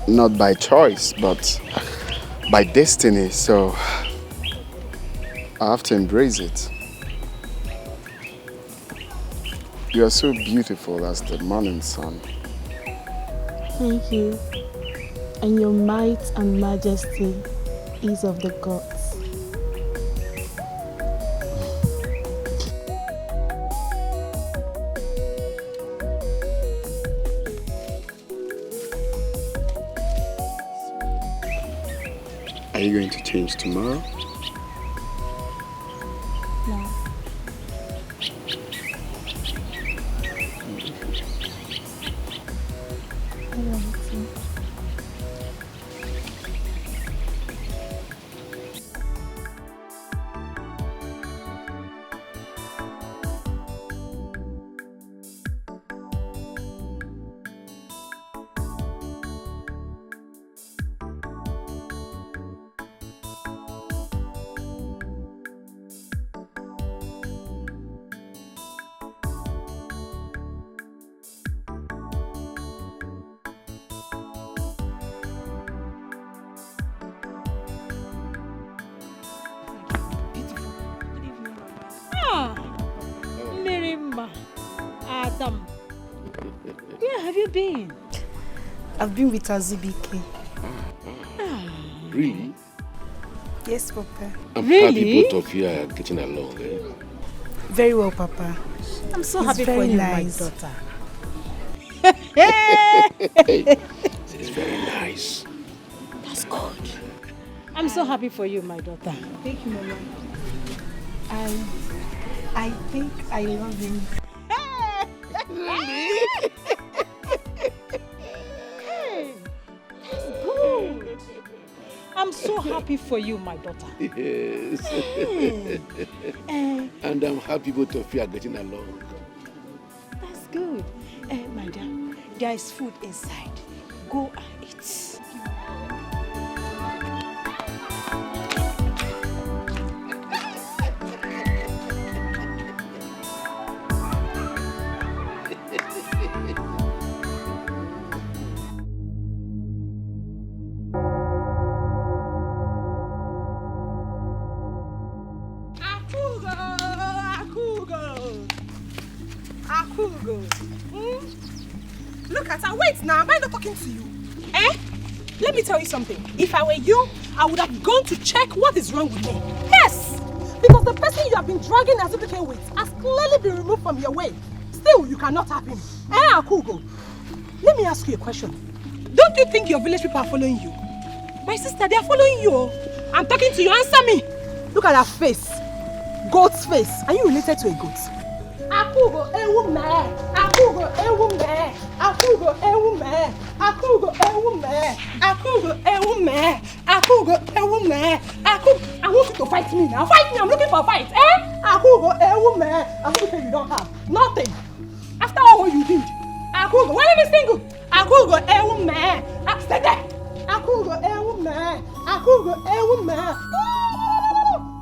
not by choice, but by destiny, so I have to embrace it. You are so beautiful as the morning sun. Thank you. And your might and majesty is of the gods. Are you going to change tomorrow? No. I love you too. Adam, where have you been? I've been with Azubike. Really? Yes, Papa. I'm happy both of you are getting along. Eh? Very well, Papa. I'm so He's happy for very you, nice. my daughter. It's very nice. That's good. I'm so happy for you, my daughter. Thank you, Mama. I think I love him. Really? That's good. I'm so happy for you, my daughter. Yes. And I'm happy both of you are getting along. That's good. My dear, there is food inside. Go and eat. Look at her. Wait now. Am I not talking to you? Eh? Let me tell you something. If I were you, I would have gone to check what is wrong with me. Yes! Because the person you have been dragging Azubike with has clearly been removed from your way. Still, you cannot have him. Eh, Akugo? Let me ask you a question. Don't you think your village people are following you? My sister, they are following you. I'm talking to you. Answer me. Look at her face. Goat's face. Are you related to a goat? Akugo ewume, Akugo ewume, Akugo ewume, Akugo ewume, Akugo ewume, Akugo ewume, Akugo. I want you to fight me now. Fight me. I'm looking for a fight. Eh? Akugo ewume. Akugo you don't have nothing. After all what you did, Akugo. Why let me single? Akugo ewume. Stay there. Akugo ewume, Akugo ewume.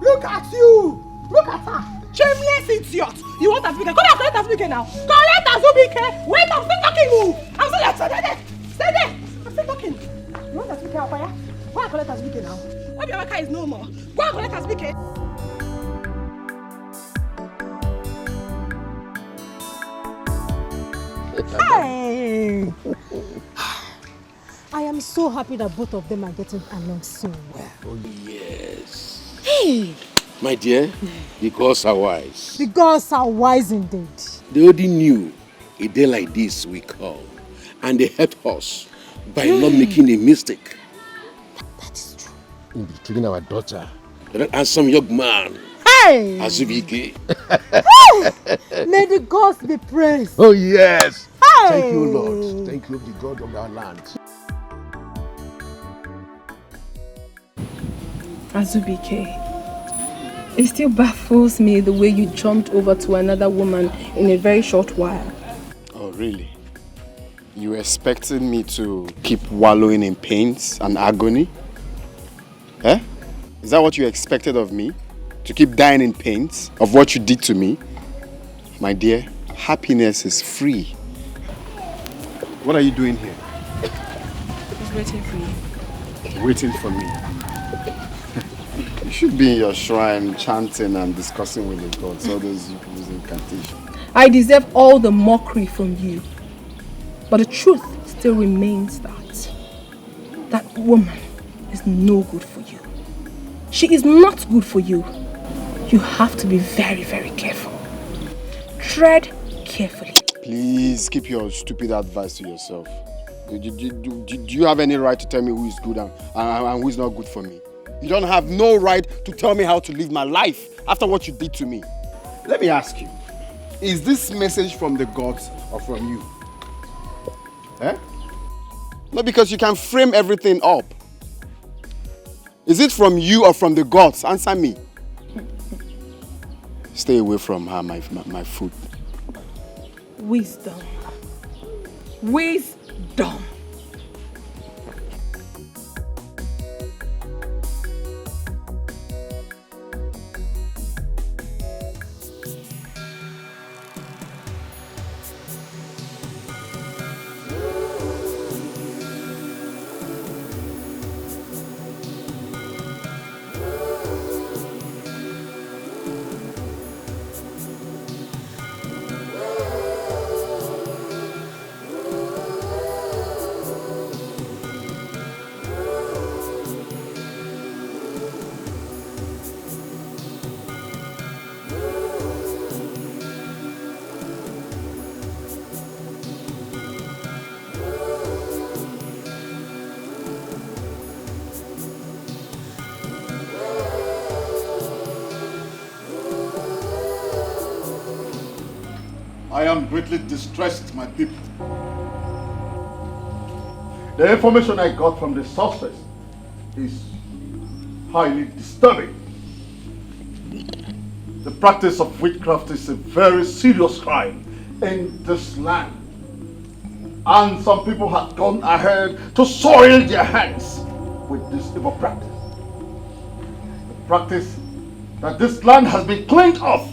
Look at you. Look at her. Shameless idiot! You want Azubike? Come here, collect Azubike now! Collect Azubike! Wait, I'm still talking! I'm still there! Stay there! I'm still talking! You want now. Obiamaka is no more. Go and collect Azubike. Hey! I am so happy that both of them are getting along so well. Oh, yes. Hey! My dear, the gods are wise. The gods are wise indeed. They already knew a day like this will come, and they helped us by not making a mistake. That is true. In betraying our daughter, that handsome young man, Hey! Azubike. May the gods be praised. Oh, yes. Hey! Thank you, Lord. Thank you, the God of our land. Azubike, it still baffles me the way you jumped over to another woman in a very short while. Oh, really? You expecting me to keep wallowing in pains and agony? Eh? Is that what you expected of me? To keep dying in pains of what you did to me? My dear, happiness is free. What are you doing here? He's waiting for you. Waiting for me. You should be in your shrine chanting and discussing with the gods, all those people's incantations. I deserve all the mockery from you. But the truth still remains that woman is no good for you. She is not good for you. You have to be very, very careful. Tread carefully. Please keep your stupid advice to yourself. Do you have any right to tell me who is good and who is not good for me? You don't have no right to tell me how to live my life after what you did to me. Let me ask you, is this message from the gods or from you? Eh? No, because you can frame everything up. Is it from you or from the gods? Answer me. Stay away from her, my food. Wisdom. Wisdom. I am greatly distressed, my people. The information I got from the sources is highly disturbing. The practice of witchcraft is a very serious crime in this land. And some people have gone ahead to soil their hands with this evil practice. The practice that this land has been cleaned of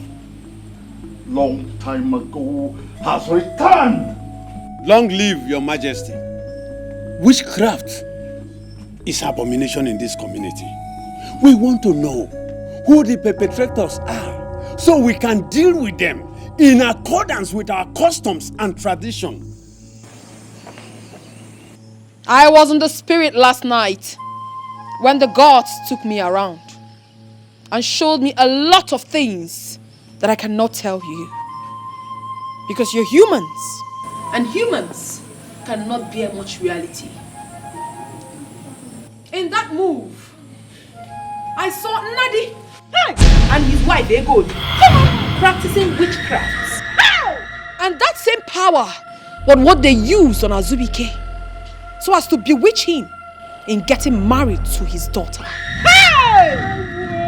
long time ago has returned. Long live your majesty. Witchcraft is abomination in this community. We want to know who the perpetrators are so we can deal with them in accordance with our customs and tradition. I was in the spirit last night when the gods took me around and showed me a lot of things that I cannot tell you. Because you're humans. And humans cannot bear much reality. In that move, I saw Nadi and his wife Ego practicing witchcraft. And that same power was what they used on Azubike so as to bewitch him in getting married to his daughter.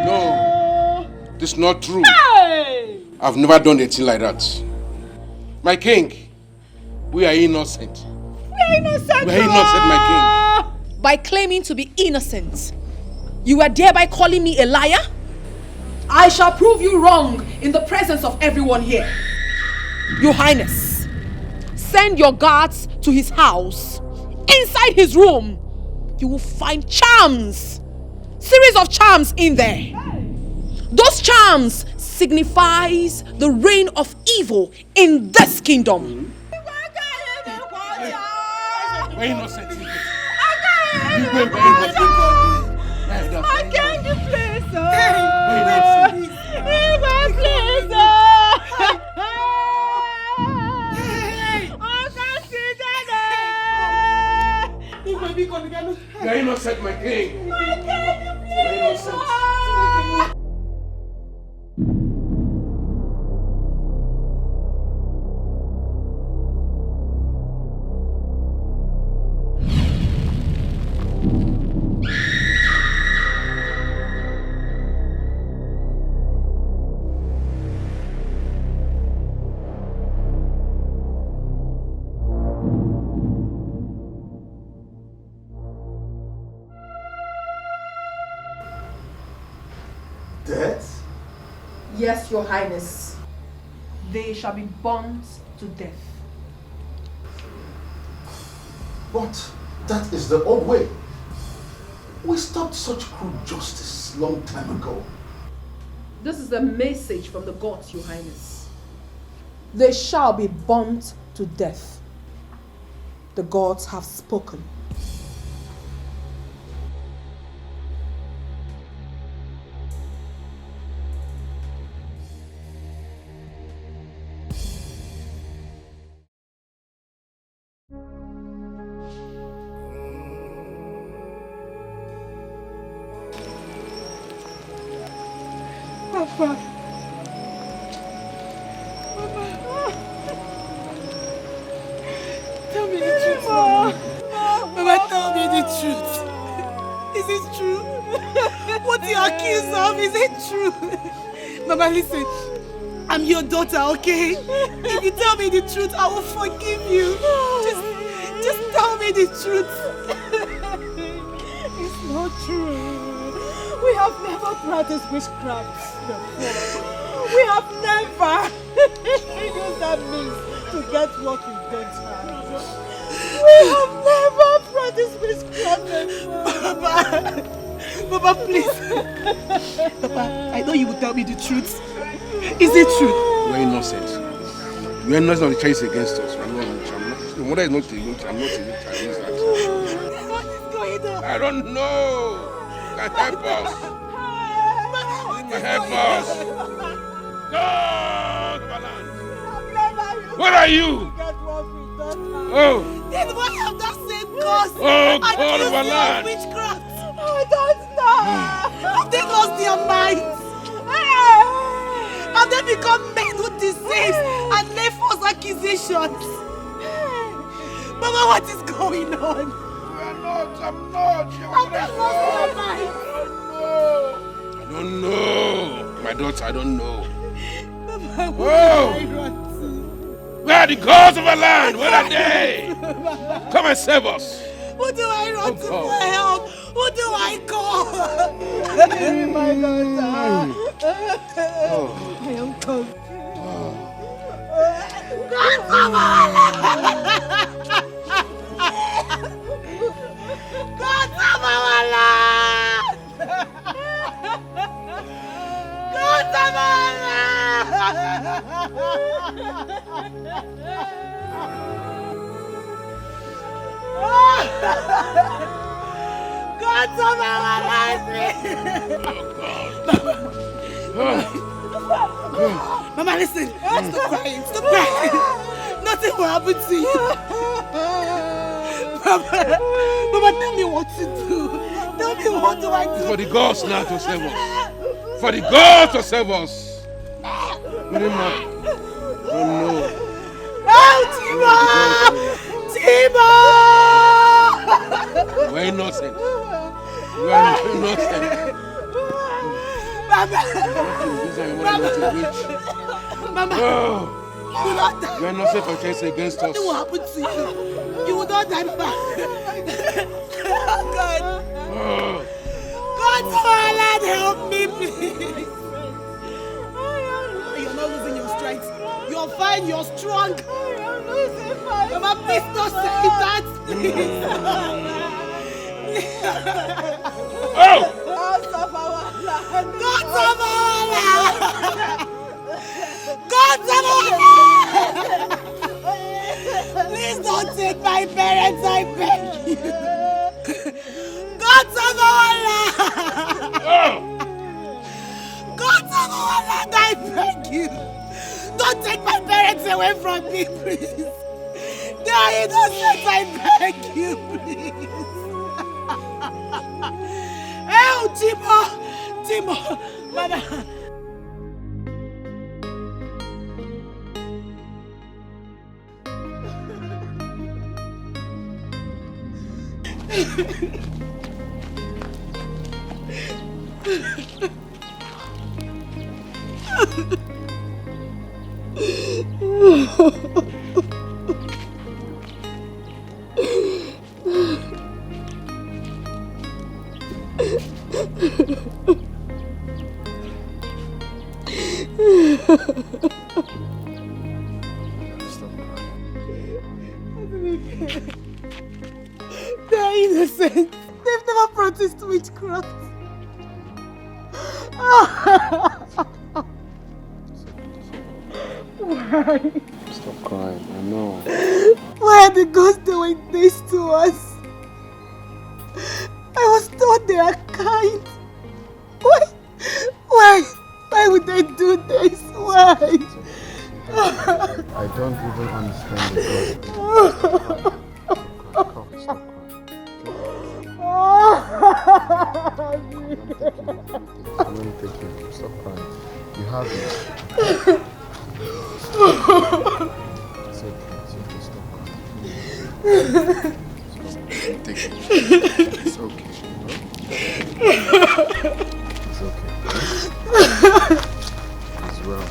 No, this is not true. I've never done anything like that. My king, we are innocent. We are innocent. We are innocent, my king. By claiming to be innocent, you are thereby calling me a liar? I shall prove you wrong in the presence of everyone here. Your Highness, send your guards to his house. Inside his room, you will find charms series of charms in there. Those charms signifies the reign of evil in this kingdom. We're innocent. I can't do please, please. You're innocent, my king. You're innocent. Death? Yes, Your Highness. They shall be burnt to death. But that is the old way. We stopped such cruel justice long time ago. This is a message from the gods, Your Highness. They shall be burnt to death. The gods have spoken. Papa. Tell me the truth, Mama. Mama, tell me the truth. Is it true? What you accuse of, is it true? Mama, listen. I'm your daughter, okay? If you tell me the truth, I will forgive you. Just tell me the truth. It's not true. We have never practiced witchcraft before. We have never used that means to get what we don't have. We have never practiced witchcraft before. Papa, please. Papa, I know you will tell me the truth. Is it true? We're innocent. We're innocent of the charges against us. The mother is not the young. I'm not the young child. What is going on? I don't know. You can help us. You can help us. God of our land. What are you? Oh. Then why have that same cause? Oh, God of our land. Witchcraft. I don't know. Have they lost their minds? Have they become men who deceive and lay false accusations? Mama, what is going on? I'm not. Have they lost their minds? I don't know. My daughter, I don't know. Mama, what do I run to? Where are the gods of our land? Where are they? Come and save us. Who do I run to for help? Who do I call? My daughter. I am confused. God, somehow Mama, listen. Stop crying. Stop crying. Nothing will happen to you. Mama, tell me what to do. Tell me what do I do. For the gods now to save us. For the gods to save us. Oh no. Oh, Timo! We're innocent. We're innocent. Mama! You will not die. You are not safe for case against us. Nothing will happen to you. You will not die, Mama. God. God, help me, please. You're not losing your strength. You're fine, you're strong. Mama, please don't say that, please. Oh! Please don't take my parents, I beg you. God I beg you. Don't take my parents away from me, please. They are innocent, I beg you, please. Oh, Timo, Mama. They're innocent. They've never practiced witchcraft. Why? Stop crying, I know. Why are the gods doing this to us? I was told they are kind. Why would they do this? Why? I don't even understand the I'm going to take you. Stop crying. You have it. It's okay. Stop crying. Stop. Take it. It's okay. It's okay. It's well.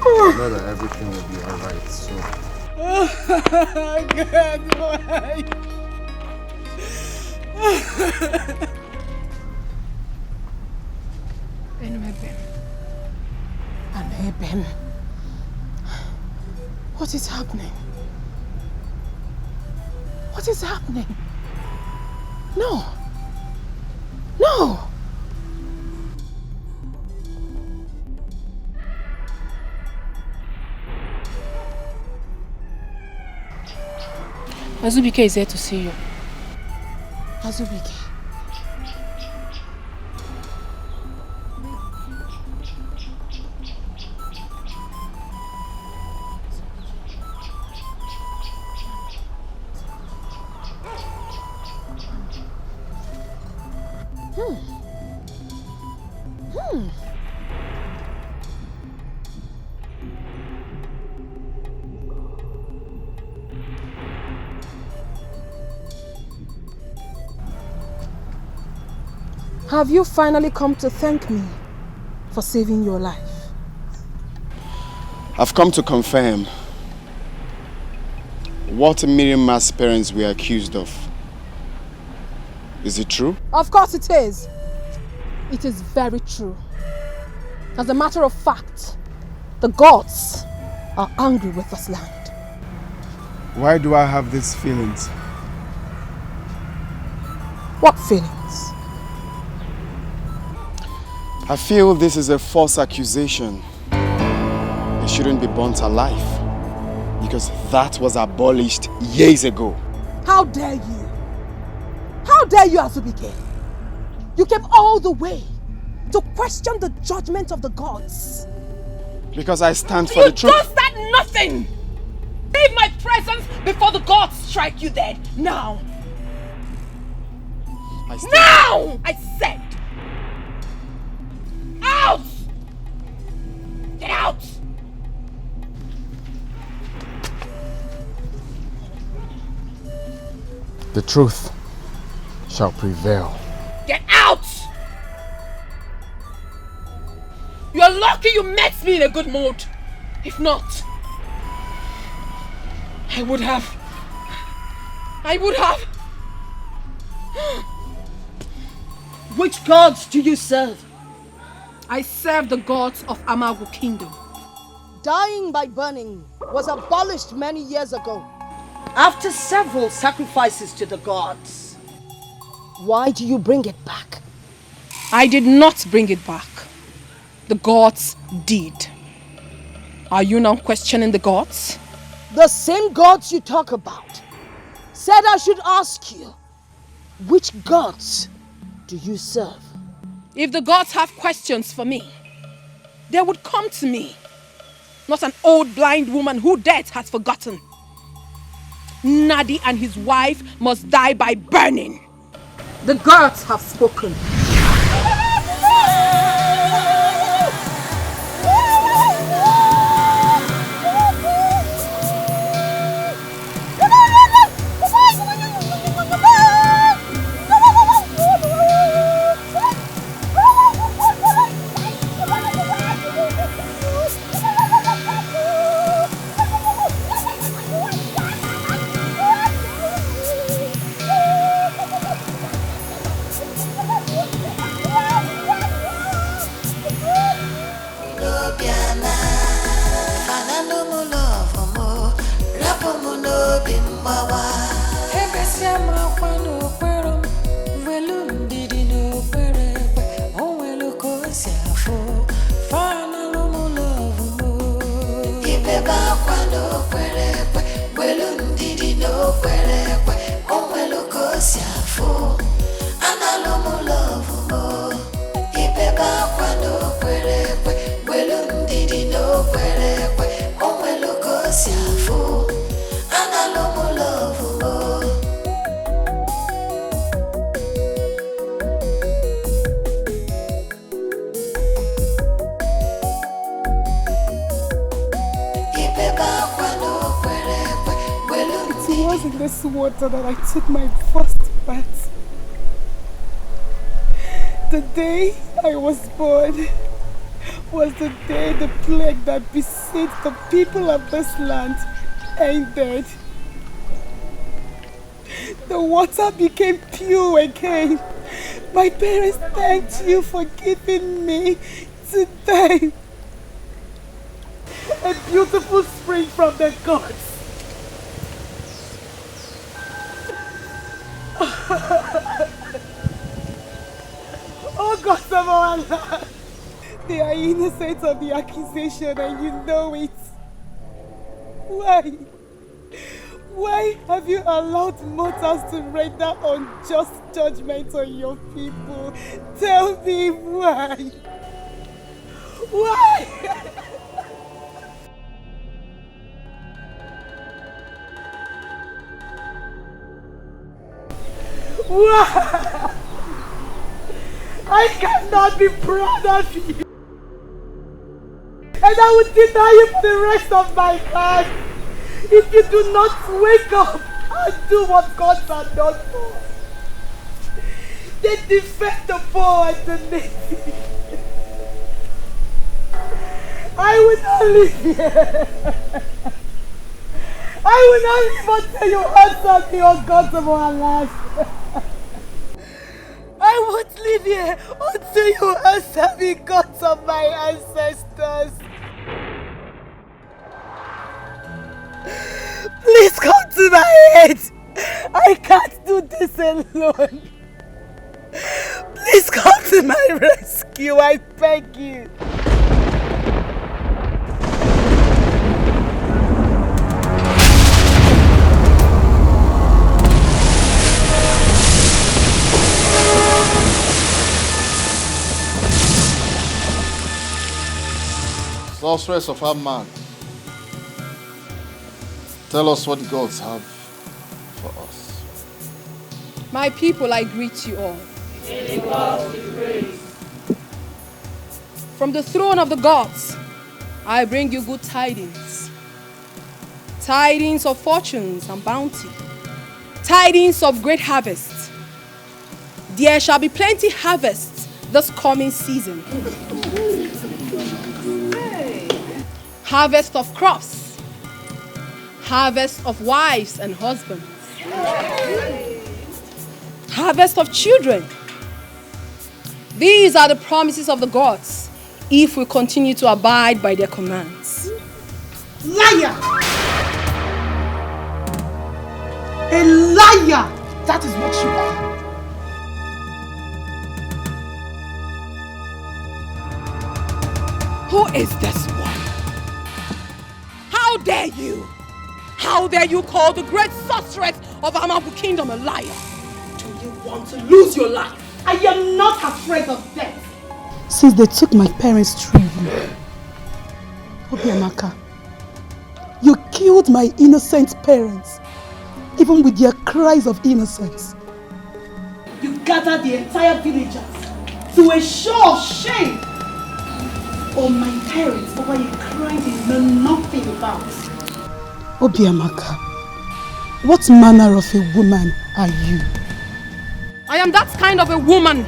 I know that everything will be alright soon. God, why? Ameben. What is happening? What is happening? No. No. Azubike is here to see you. Azubike. Have you finally come to thank me for saving your life? I've come to confirm what Miriam's parents were accused of. Is it true? Of course it is. It is very true. As a matter of fact, the gods are angry with this land. Why do I have these feelings? What feelings? I feel this is a false accusation. They shouldn't be burnt alive because that was abolished years ago. How dare you? How dare you, Azubike? You came all the way to question the judgment of the gods. Because I stand for the truth. You just said nothing! Leave my presence before the gods strike you dead. Now! Now! I said! Out! Get out! The truth shall prevail. Get out! You're lucky you met me in a good mood. If not, I would have. Which gods do you serve? I serve the gods of Amagu Kingdom. Dying by burning was abolished many years ago, after several sacrifices to the gods. Why do you bring it back? I did not bring it back. The gods did. Are you now questioning the gods? The same gods you talk about said I should ask you, which gods do you serve? If the gods have questions for me, they would come to me, not an old blind woman who death has forgotten. Nadi and his wife must die by burning. The gods have spoken. In this water that I took my first bath. The day I was born was the day the plague that besieged the people of this land ended. The water became pure again. My parents thanked you for giving me today a beautiful spring from the gods. Oh God of our land! They are innocent of the accusation and you know it. Why? Why have you allowed mortals to render unjust judgment on your people? Tell me why? Why? Why? I cannot be proud of you. And I would deny you for the rest of my life if you do not wake up and do what gods are not for. They defend the poor and the needy. I will not live here. I will not live until you answer me, oh God of our life. I won't live here until you answer me, gods of my ancestors. Please come to my aid. I can't do this alone. Please come to my rescue, I beg you. Sorceress of our man, tell us what the gods have for us. My people, I greet you all. From the throne of the gods, I bring you good tidings. Tidings of fortunes and bounty. Tidings of great harvest. There shall be plenty harvests this coming season. Harvest of crops. Harvest of wives and husbands. Harvest of children. These are the promises of the gods if we continue to abide by their commands. Liar! A liar! That is what you are. Who is this one? How dare you? How dare you call the great sorceress of Amagu Kingdom a liar? Do you want to lose your life? I am not afraid of death. Since they took my parents' children, Obiamaka, you killed my innocent parents, even with their cries of innocence. You gathered the entire villagers to a show of shame on my parents over a crime they know nothing about. Obiamaka, what manner of a woman are you? I am that kind of a woman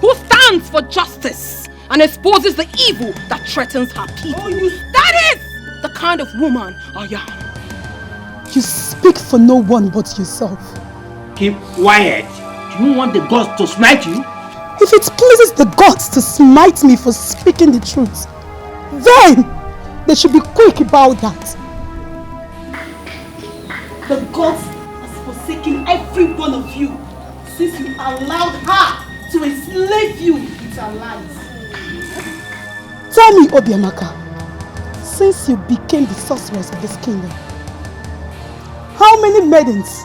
who stands for justice and exposes the evil that threatens her people. That is the kind of woman I am. You speak for no one but yourself. Keep quiet. Do you want the gods to smite you? If it pleases the gods to smite me for speaking the truth, then they should be quick about that. The gods has forsaken every one of you since you allowed her to enslave you with her lies. Tell me, Obiamaka, since you became the sorceress of this kingdom, how many maidens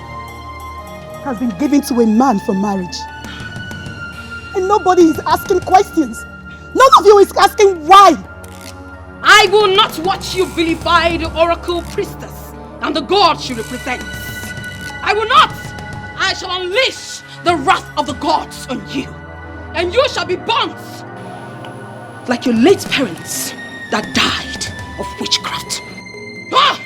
has been given to a man for marriage? And nobody is asking questions. None of you is asking why. I will not watch you vilify the oracle priestess and the god she represents. I will not. I shall unleash the wrath of the gods on you, and you shall be burnt like your late parents that died of witchcraft. Ah!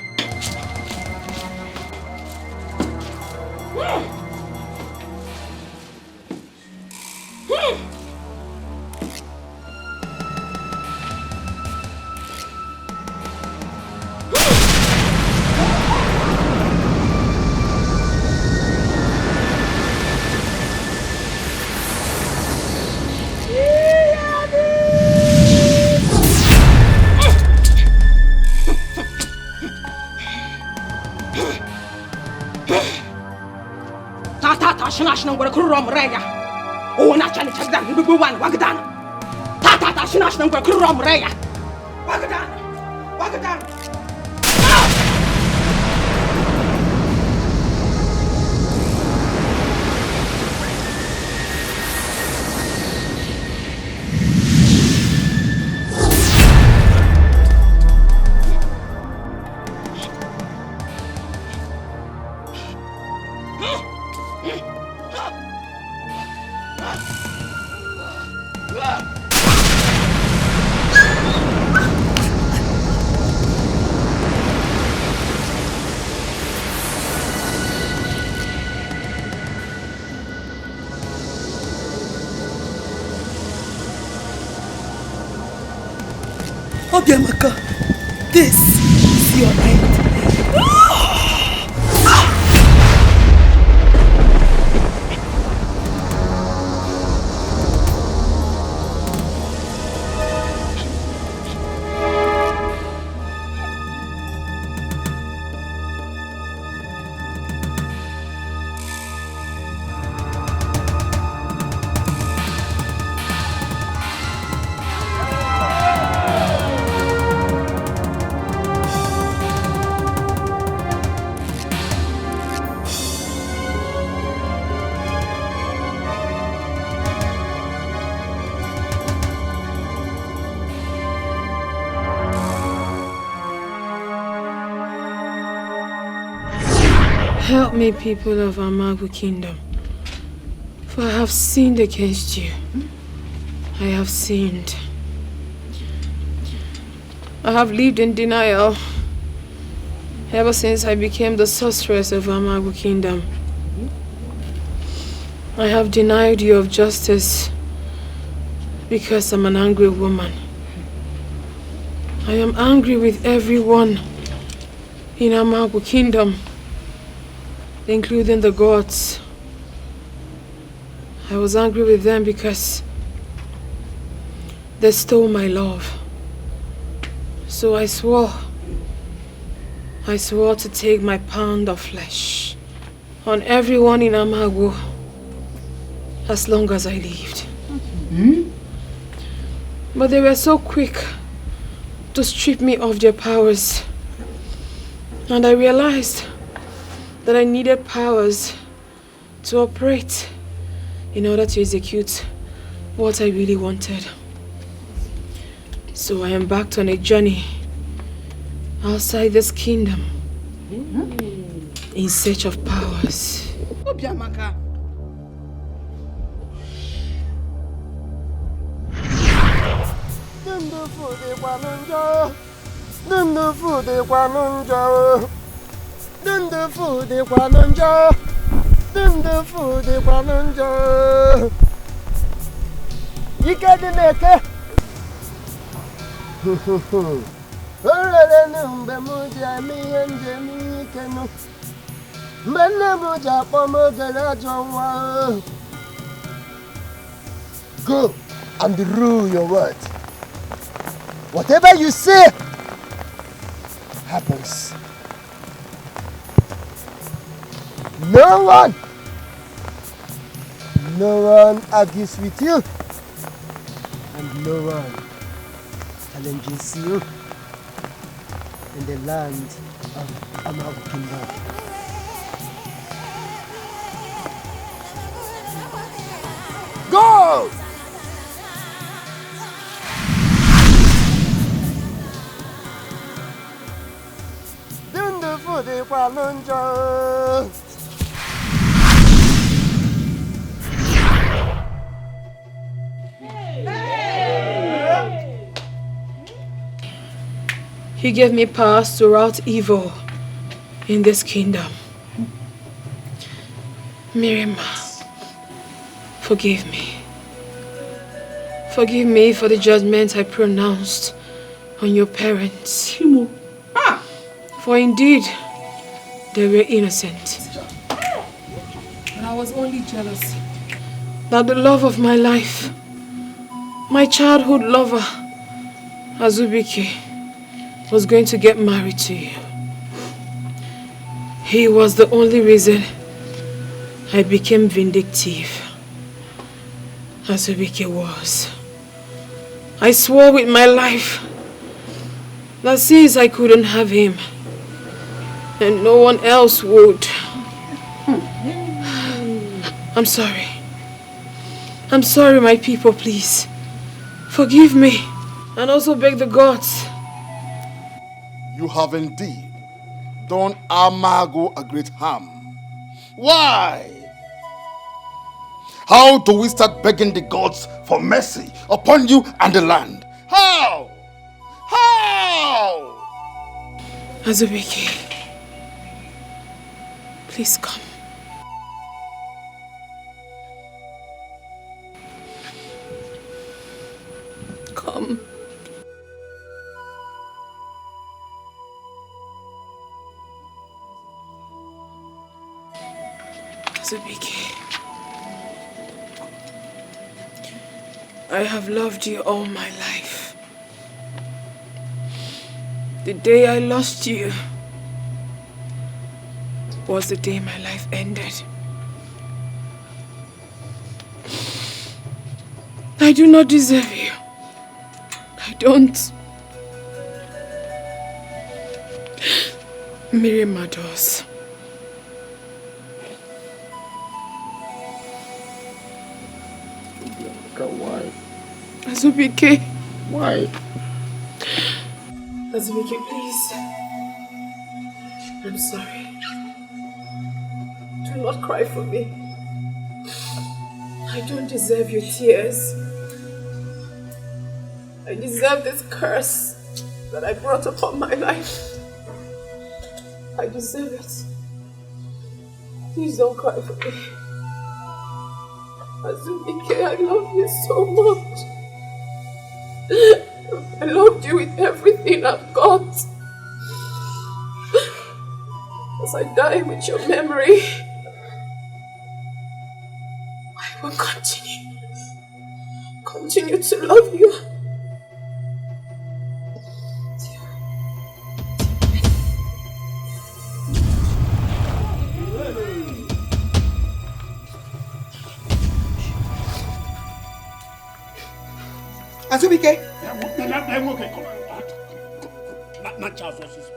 National where Kurum Raya. Oh, National Chagdan, Bubuan, Wagadan. Tata National where Kurum Raya. Wagadan, Wagadan. Obiamaka, this is your end. Help me, people of Amagu Kingdom, for I have sinned against you. I have sinned. I have lived in denial ever since I became the sorceress of Amagu Kingdom. I have denied you of justice because I'm an angry woman. I am angry with everyone in Amagu Kingdom, including the gods. I was angry with them because they stole my love. So I swore to take my pound of flesh on everyone in Amagu as long as I lived. But they were so quick to strip me of their powers. And I realized that I needed powers to operate in order to execute what I really wanted. So I embarked on a journey outside this kingdom in search of powers. Go and rule your words. Whatever you say happens. No one argues with you, and no one challenges you in the land of Amaru Kingdom. Go! He gave me powers to rout evil in this kingdom. Miriam, forgive me. Forgive me for the judgment I pronounced on your parents. For indeed, they were innocent. But I was only jealous that the love of my life, my childhood lover, Azubike, was going to get married to you. He was the only reason I became vindictive. Azubike was. I swore with my life that since I couldn't have him, and no one else would. I'm sorry. I'm sorry, my people, please. Forgive me. And also beg the gods. You have indeed done Amago a great harm. Why? How do we start begging the gods for mercy upon you and the land? How? How? Azubike, please come. Come. Azubike, I have loved you all my life. The day I lost you was the day my life ended. I do not deserve you. I don't. Miriam adores. Why? Azubike. Why? Azubike, please. I'm sorry. Do not cry for me. I don't deserve your tears. I deserve this curse that I brought upon my life. I deserve it. Please don't cry for me. Azubike, I love you so much. I loved you with everything I've got. As I die with your memory, I will continue to love you. Azubike! natural sources.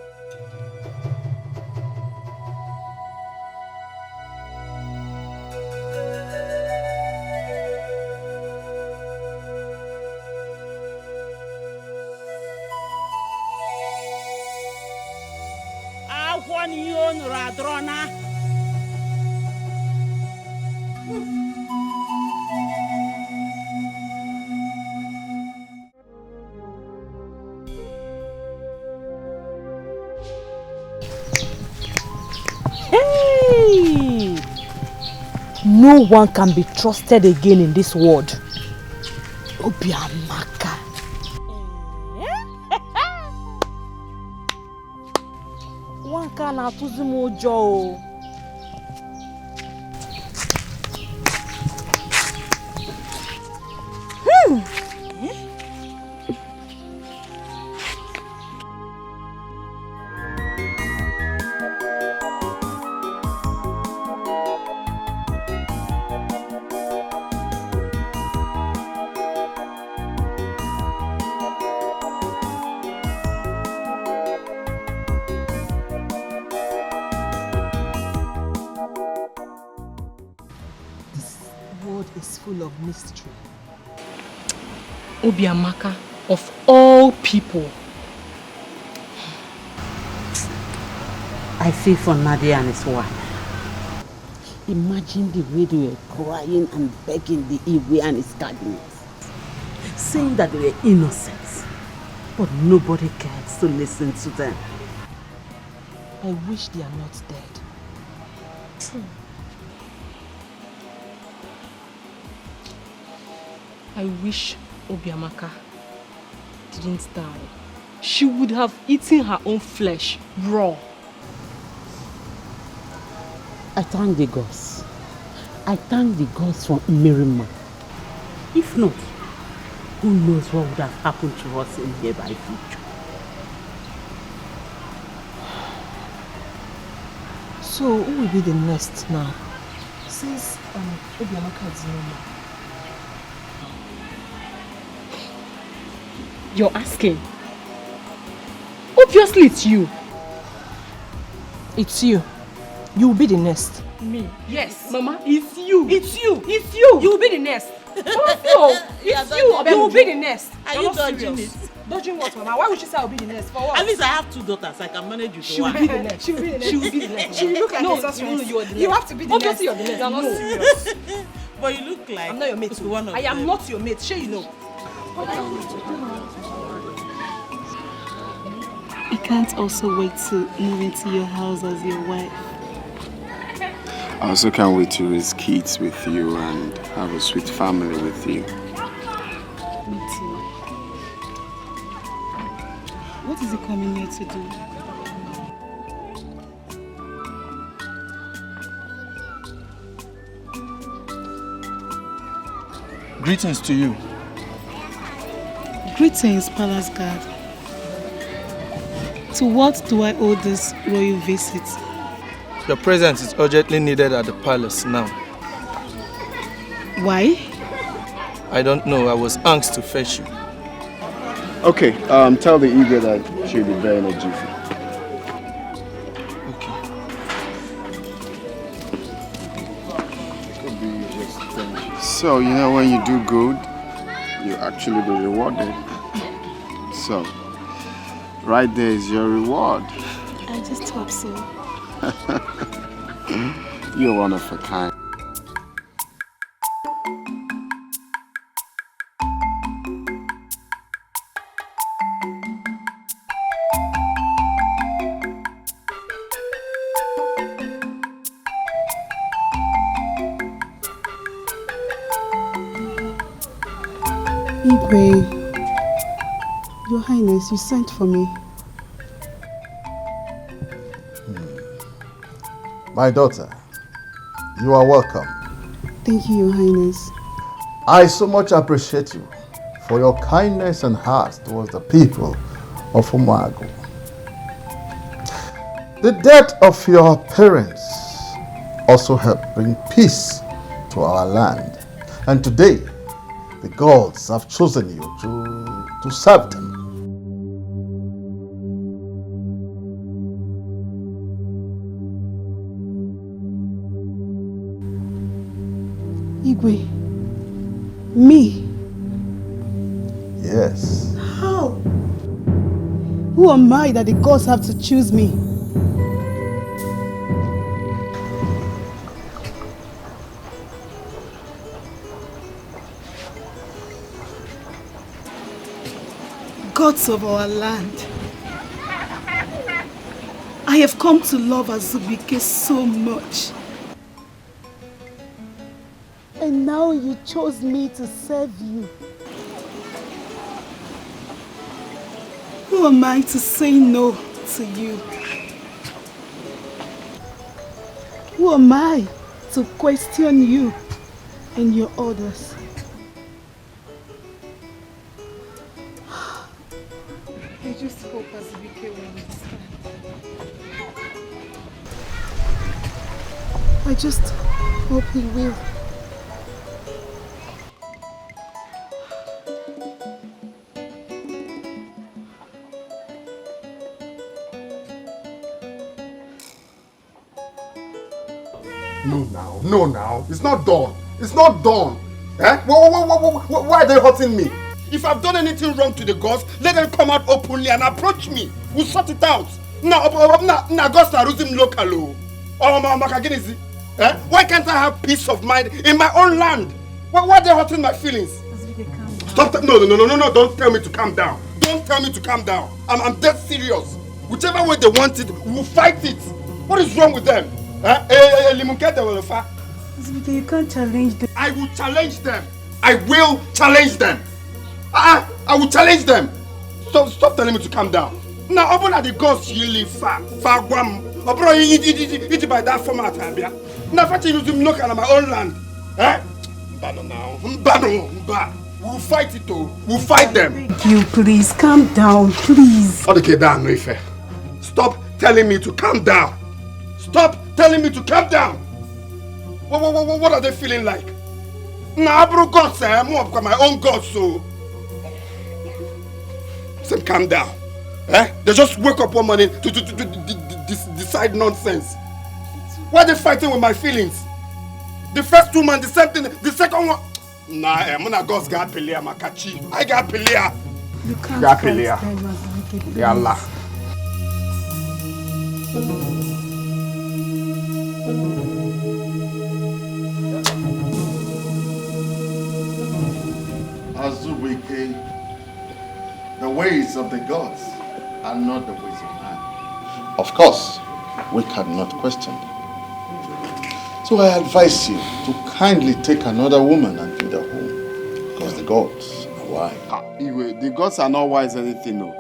Hey! No one can be trusted again in this world. Obiamaka. One can atuzi mojo. Is full of mystery. Obiamaka, of all people. I feel for Nadia and his wife. Imagine the way they were crying and begging the Iwe and his cardinals, saying that they were innocent, but nobody cares to listen to them. I wish they are not dead. True. I wish Obiamaka didn't die. She would have eaten her own flesh raw. I thank the gods. I thank the gods for Mirima. If not, who knows what would have happened to us in nearby future. So, who will be the next now? Since Obiamaka is no more. You're asking? Obviously it's you. It's you. You will be the next. Me? Yes. Mama, it's you. It's you. It's you. You will be the next. No, it's you. You will be the next. Are you dodging it? Dodging what, Mama? Why would she say I'll be the next? For what? At least I have 2 daughters. I can manage you. She will be the next. She will be the next. She will be the next. She will look like no, a sorceress. you are the next. You have to be the next. Obviously you're the next. You're not serious. But you look like I'm not your mate. one of I am them. not your mate. Sure you know. I can't also wait to move into your house as your wife. I also can't wait to raise kids with you and have a sweet family with you. Me too. What is he coming here to do? Greetings to you. Greetings, Palace Guard. To what do I owe this royal visit? Your presence is urgently needed at the palace now. Why? I don't know. I was asked to fetch you. Okay, tell the Igwe that she'll be there in a jiffy. So, you know, when you do good, you actually be rewarded. So, right there is your reward. I just hope so. You're one of a kind. Igwe, Your Highness, you sent for me. My daughter, you are welcome. Thank you, Your Highness. I so much appreciate you for your kindness and heart towards the people of Umuagu. The death of your parents also helped bring peace to our land. And today, the gods have chosen you to serve them. Igwe, me? Yes. How? Who am I that the gods have to choose me? Gods of our land, I have come to love Azubike so much. And now you chose me to serve you. Who am I to say no to you? Who am I to question you and your orders? I just hope Azubike will understand. I just hope he will. No now, it's not done. It's not done. Eh? Why are they hurting me? If I've done anything wrong to the gods, let them come out openly and approach me. We'll sort it out. Now, gods are losing local. Why can't I have peace of mind in my own land? Why are they hurting my feelings? Stop. No, don't tell me to calm down. Don't tell me to calm down. I'm dead serious. Whichever way they want it, we'll fight it. What is wrong with them? You can't challenge them. I will challenge them. I will challenge them. I will challenge them. Stop telling me to calm down. Now, open at the gods you live far guam. Open it by that format. Now, if you look at my own land, we'll fight it too. We'll fight them. You please calm down, please. Okay, down, Noife. Stop telling me to calm down. Stop telling me to calm down. What are they feeling like? Nah, bro, gods, I'm more my own gods, so. Say, calm down. They just wake up one morning to decide nonsense. Why are they fighting with my feelings? The first 2 months, the same thing. The second one. Nah, I'm gonna gods got Pelia, Makachi. I got Pelia. You can't fight them, Yallah. Azubike, the ways of the gods are not the ways of man. Of course, we cannot question them. So I advise you to kindly take another woman and feed her home, because the gods are wise. The gods are not wise anything, no.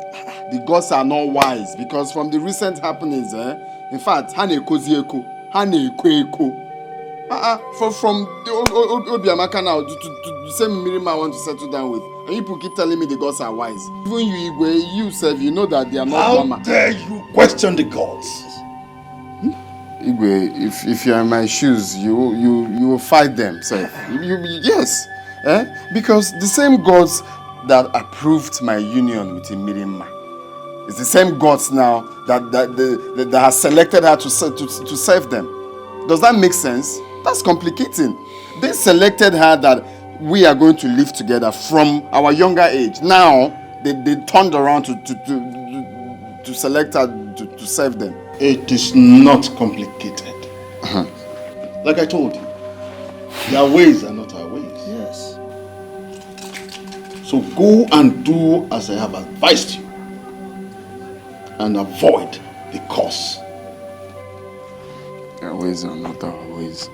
The gods are not wise because from the recent happenings, in fact, from the Obiamaka now to the same Mirima I want to settle down with. And people keep telling me the gods are wise. Even you, Igwe, you self, you know that they are not. How dare you question the gods? Igwe, if you are in my shoes, you will fight them, sir. Yes. Because the same gods that approved my union with Imirima, it's the same gods now that have selected her to serve them. Does that make sense? That's complicating. They selected her that we are going to live together from our younger age. Now they turned around to select her to serve them. It is not complicated. Like I told you, their ways are not our ways. Yes. So go and do as I have advised you, and avoid the cause. Their ways are not our ways.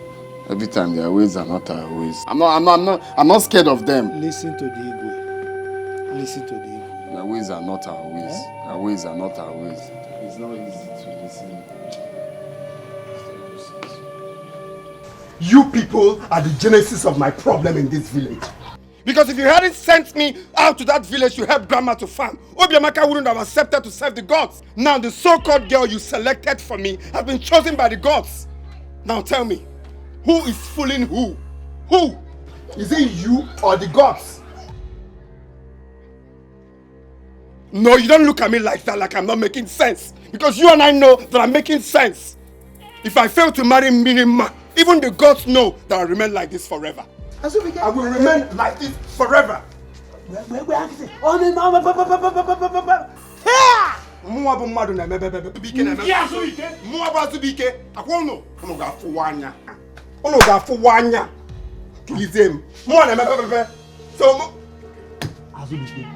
Every time their ways are not our ways. I'm not scared of them. Listen to the Igwe. Listen to the Igwe. Their ways are not our ways. Their ways are not our ways. It's not easy to listen. You people are the genesis of my problem in this village. Because if you hadn't sent me out to that village to help Grandma to farm, Obiamaka wouldn't have accepted to serve the gods. Now the so-called girl you selected for me has been chosen by the gods. Now tell me, who is fooling who? Who? Is it you or the gods? No, you don't look at me like that, like I'm not making sense. Because you and I know that I'm making sense. If I fail to marry Mirima, even the gods know that I'll remain like this forever. I will remain like this forever. Mwa bu mmadụ na emebe bike na emebe. Ya so ike. Mwa bu asu bike. Akwụnụ. Unu ga-afụ anya. Unu ga-afụ anya. Kilize m. Mwa na emebe. So asu bike.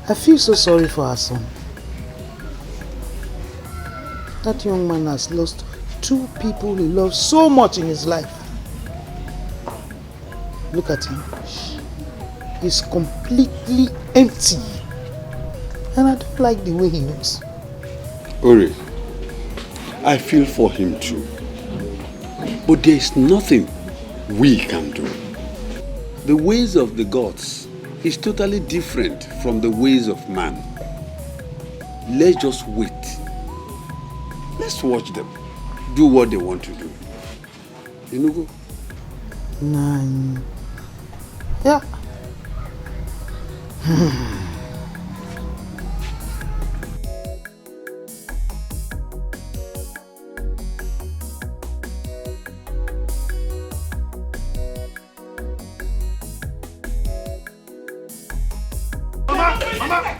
I feel so sorry for our son. That young man has lost 2 people he loves so much in his life. Look at him. He's completely empty. And I don't like the way he looks. Ori, I feel for him too. But there is nothing we can do. The ways of the gods is totally different from the ways of man. Let's just wait. Let's watch them do what they want to do. You know, go. Nine. Yeah.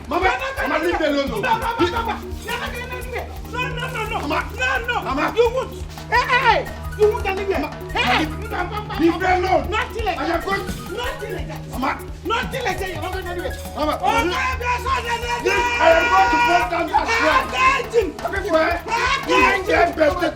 Mama, leave me alone. No. You won't. Hey. You won't leave me. Hey. Leave me alone. Nothing like I am going. Nothing like that. Mama. Nothing like that. You're not going anywhere. Mama. Oh, I am going to break down that shrine. Everywhere. You ain't get better.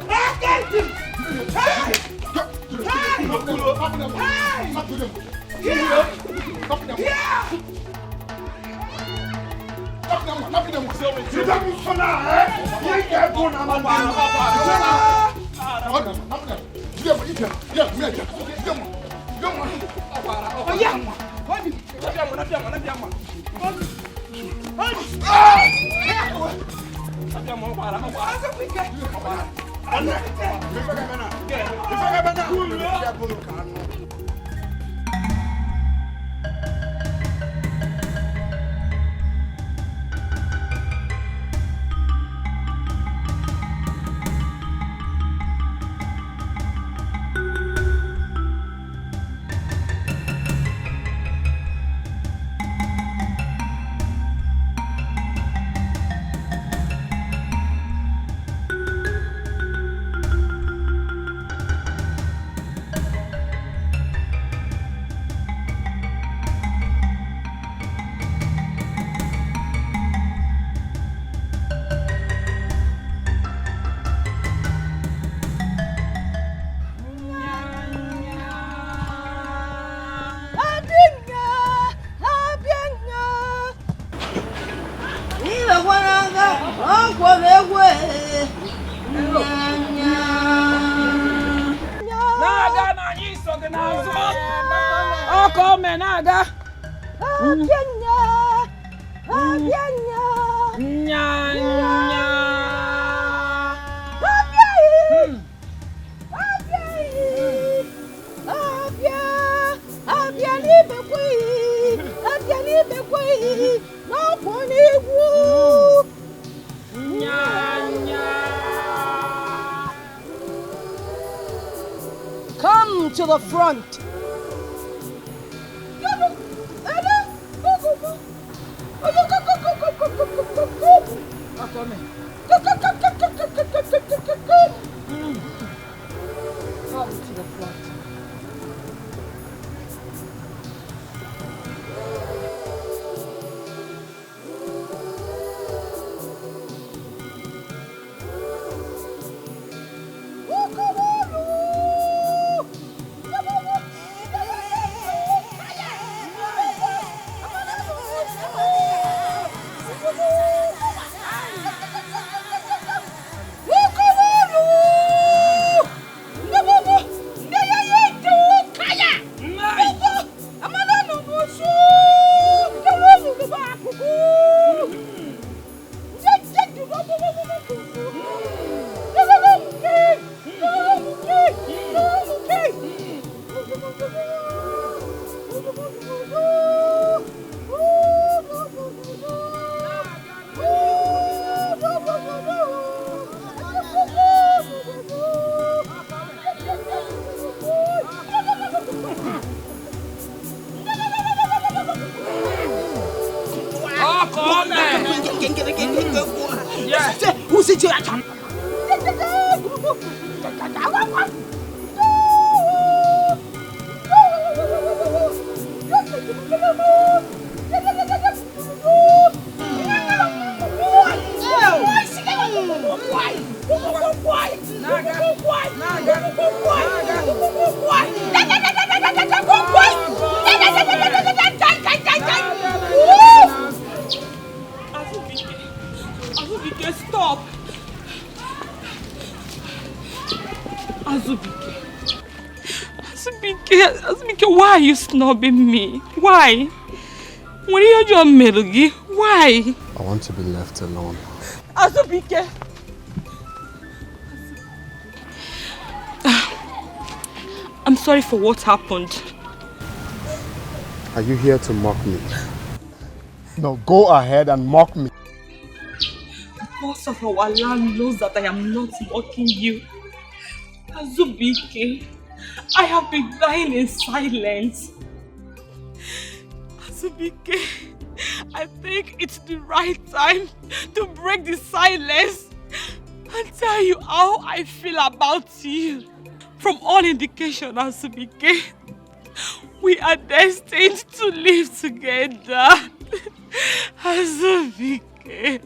Come to the front. Come to the front. Why are you snubbing me? Why? When you're your Melgi, why? I want to be left alone. Azubike! I'm sorry for what happened. Are you here to mock me? No, go ahead and mock me. The boss of our land knows that I am not mocking you. Azubike, I have been dying in silence. Azubike, I think it's the right time to break the silence and tell you how I feel about you. From all indication, Azubike, we are destined to live together. Azubike,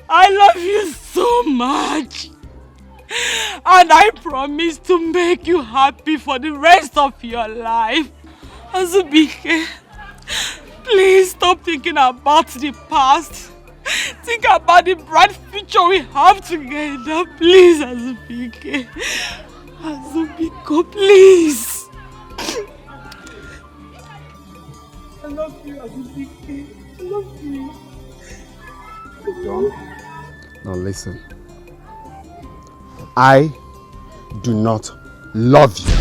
I love you so much. And I promise to make you happy for the rest of your life. Azubike, please stop thinking about the past. Think about the bright future we have together. Please, Azubike. Azubiko, please. I love you, Azubike. I love you. Now listen. I do not love you.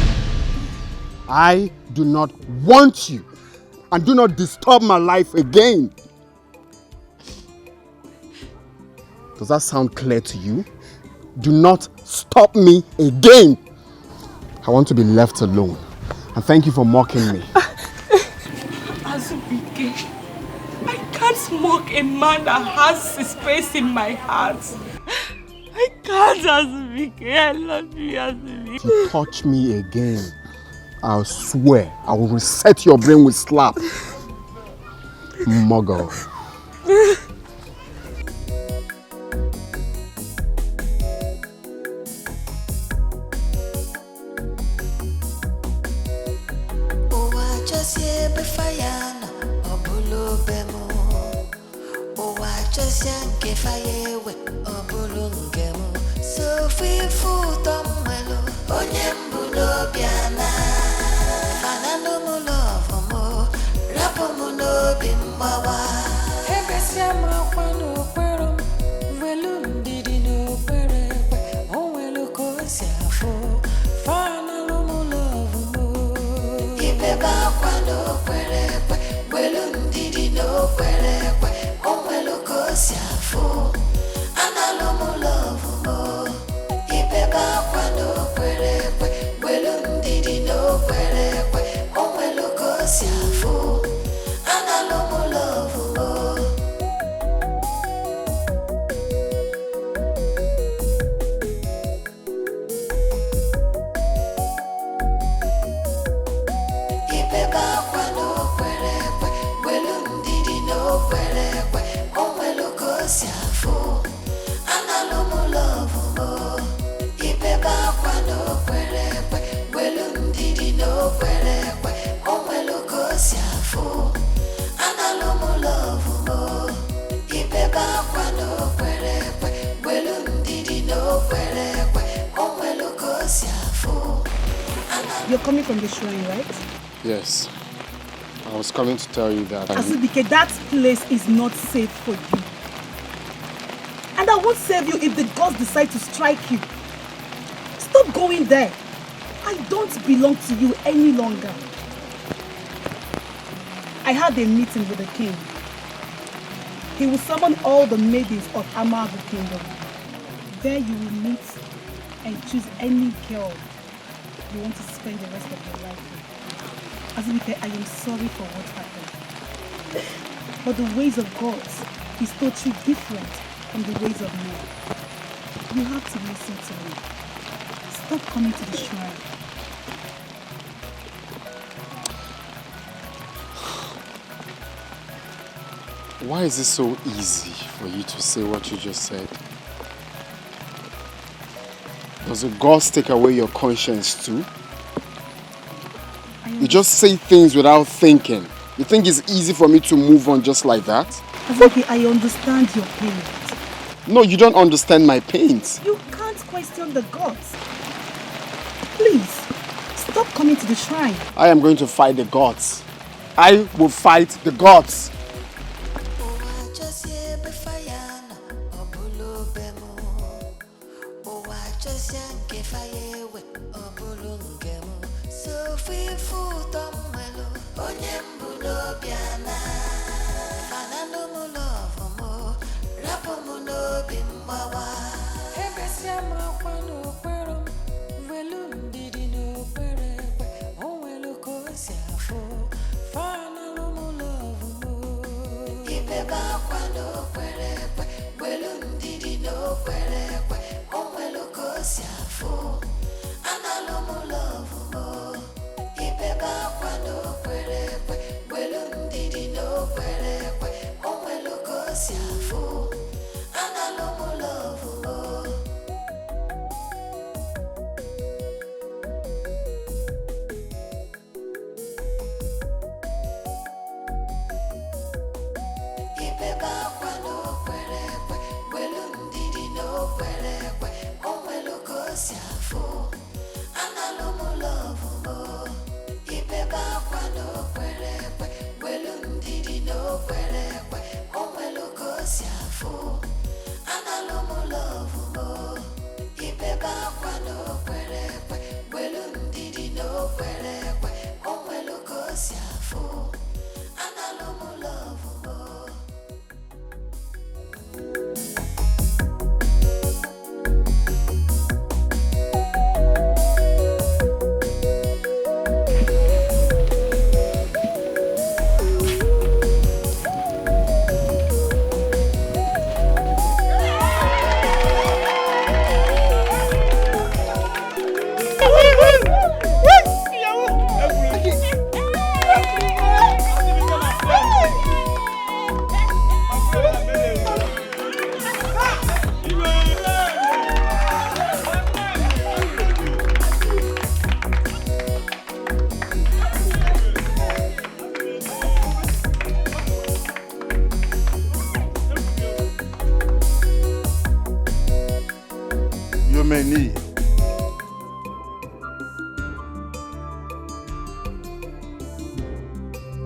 I do not want you. And do not disturb my life again. Does that sound clear to you? Do not stop me again. I want to be left alone. And thank you for mocking me. Azubike, I can't mock a man that has his space in my heart. I can't, Azubike. I love you, Azubike. If you touch me again, I'll swear I will reset your brain with slap. Muggle. You're coming from the shrine, right? Yes. I was coming to tell you that. Azubike, that place is not safe for you. And I won't save you if the gods decide to strike you. Stop going there. I don't belong to you any longer. I had a meeting with the king. He will summon all the maidens of Amago Kingdom. There you will meet and choose any girl you want to spend the rest of your life with. Azubike, I am sorry for what happened. But the ways of God is totally different from the ways of men. You have to listen to me. Stop coming to the shrine. Why is it so easy for you to say what you just said? Does the gods take away your conscience too? You just say things without thinking. You think it's easy for me to move on just like that? Azaki, I understand your pain. No, you don't understand my pains. You can't question the gods. Please, stop coming to the shrine. I am going to fight the gods. I will fight the gods.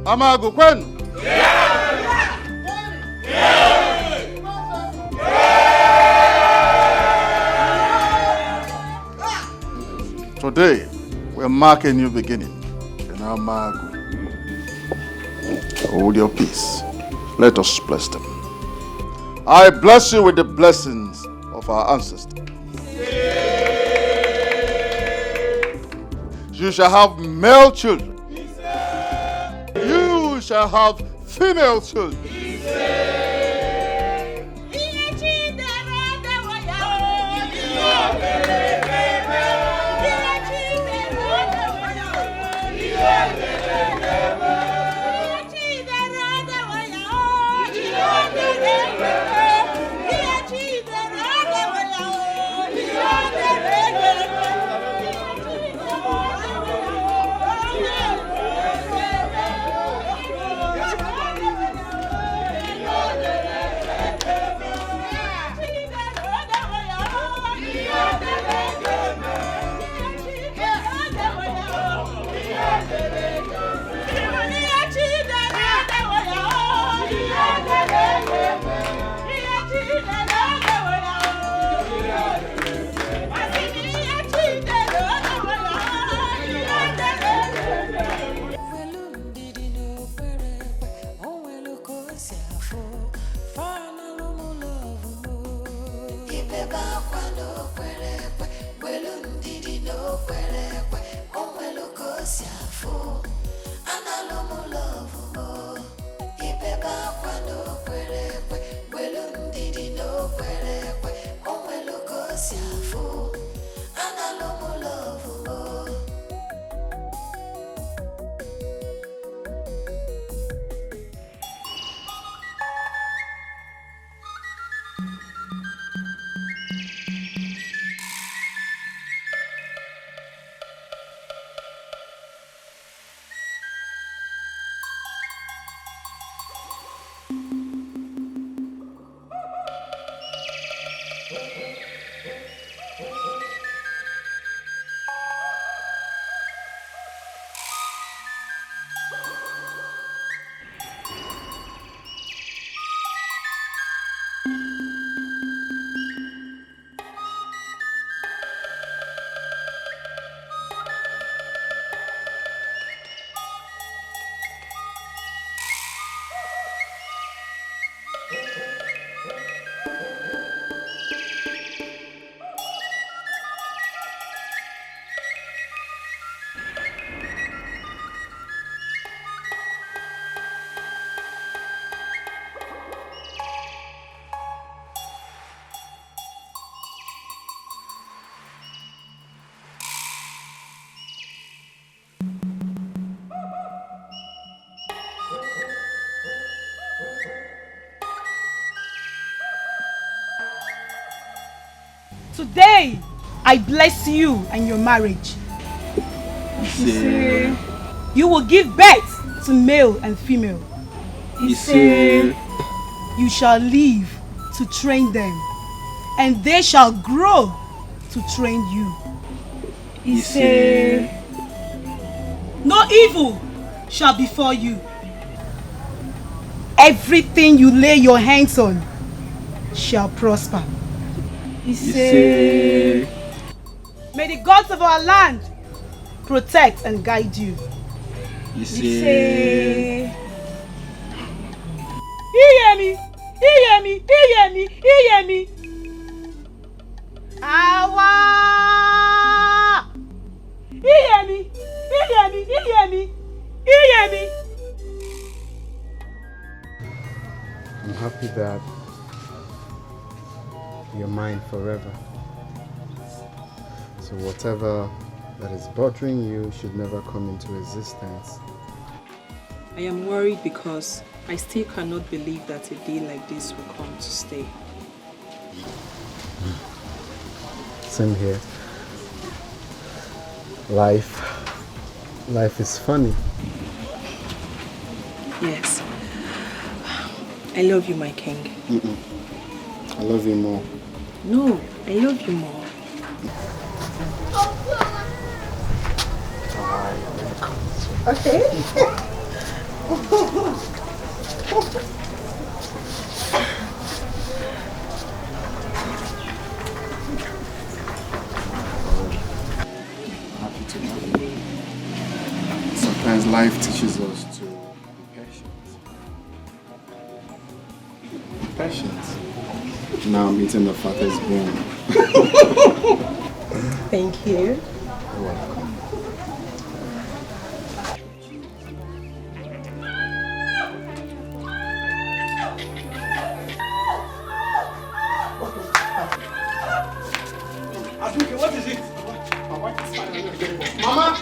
Amago kwenu. Today, we're marking a new beginning in Amago. Hold your peace. Let us bless them. I bless you with the blessings of our ancestors. You shall have male children. You shall have female children. today, I bless you and your marriage. You will give birth to male and female. You shall live to train them, and they shall grow to train you. No evil shall befall you. Everything you lay your hands on shall prosper. May the gods of our land protect and guide you. Iyemi. Awa! Iyemi. I'm happy that you're mine forever. So whatever that is bothering you should never come into existence. I am worried because I still cannot believe that a day like this will come to stay. Same here. Life is funny. Yes. I love you, my king. I love you more. No, I love you more. Okay. Happy to know you. Sometimes life teaches us to be patient. Patient. Now I'm eating the fattest bone. Thank you. You're welcome. What is it? My wife is finally getting it. Mama!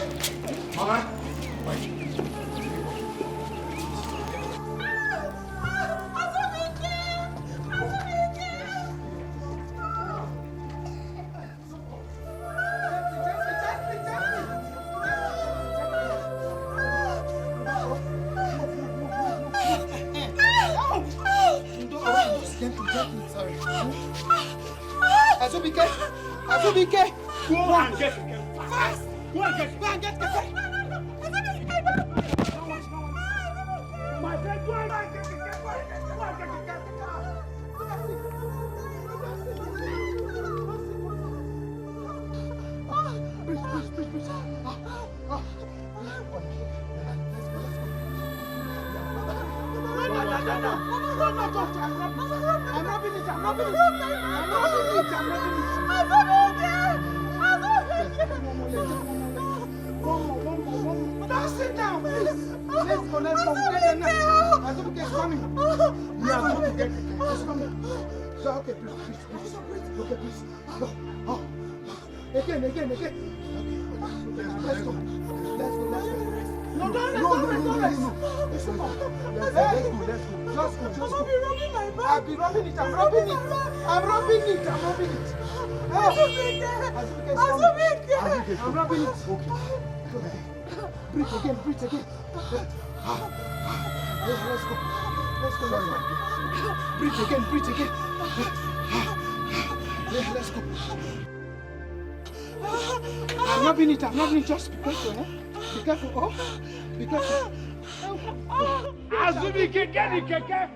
Azubike! Go and get Keke. Fast! Go and get Keke! My friend, go and get Keke. Go and get Keke. Please. I'm rubbing it. Now sit down, please. Let's go. Azubike is coming. We are going to get Keke. He's coming. So, okay, please. Okay, please. Again. Okay, let's go. No. Let's go. I'll be rubbing it. I'm rubbing it. I'm rubbing it. Okay. Breathe again. Let's go. Breathe again. Let's go. I'm rubbing it. Just be careful, Be careful. Oh, be careful. Azubike, get the Keke.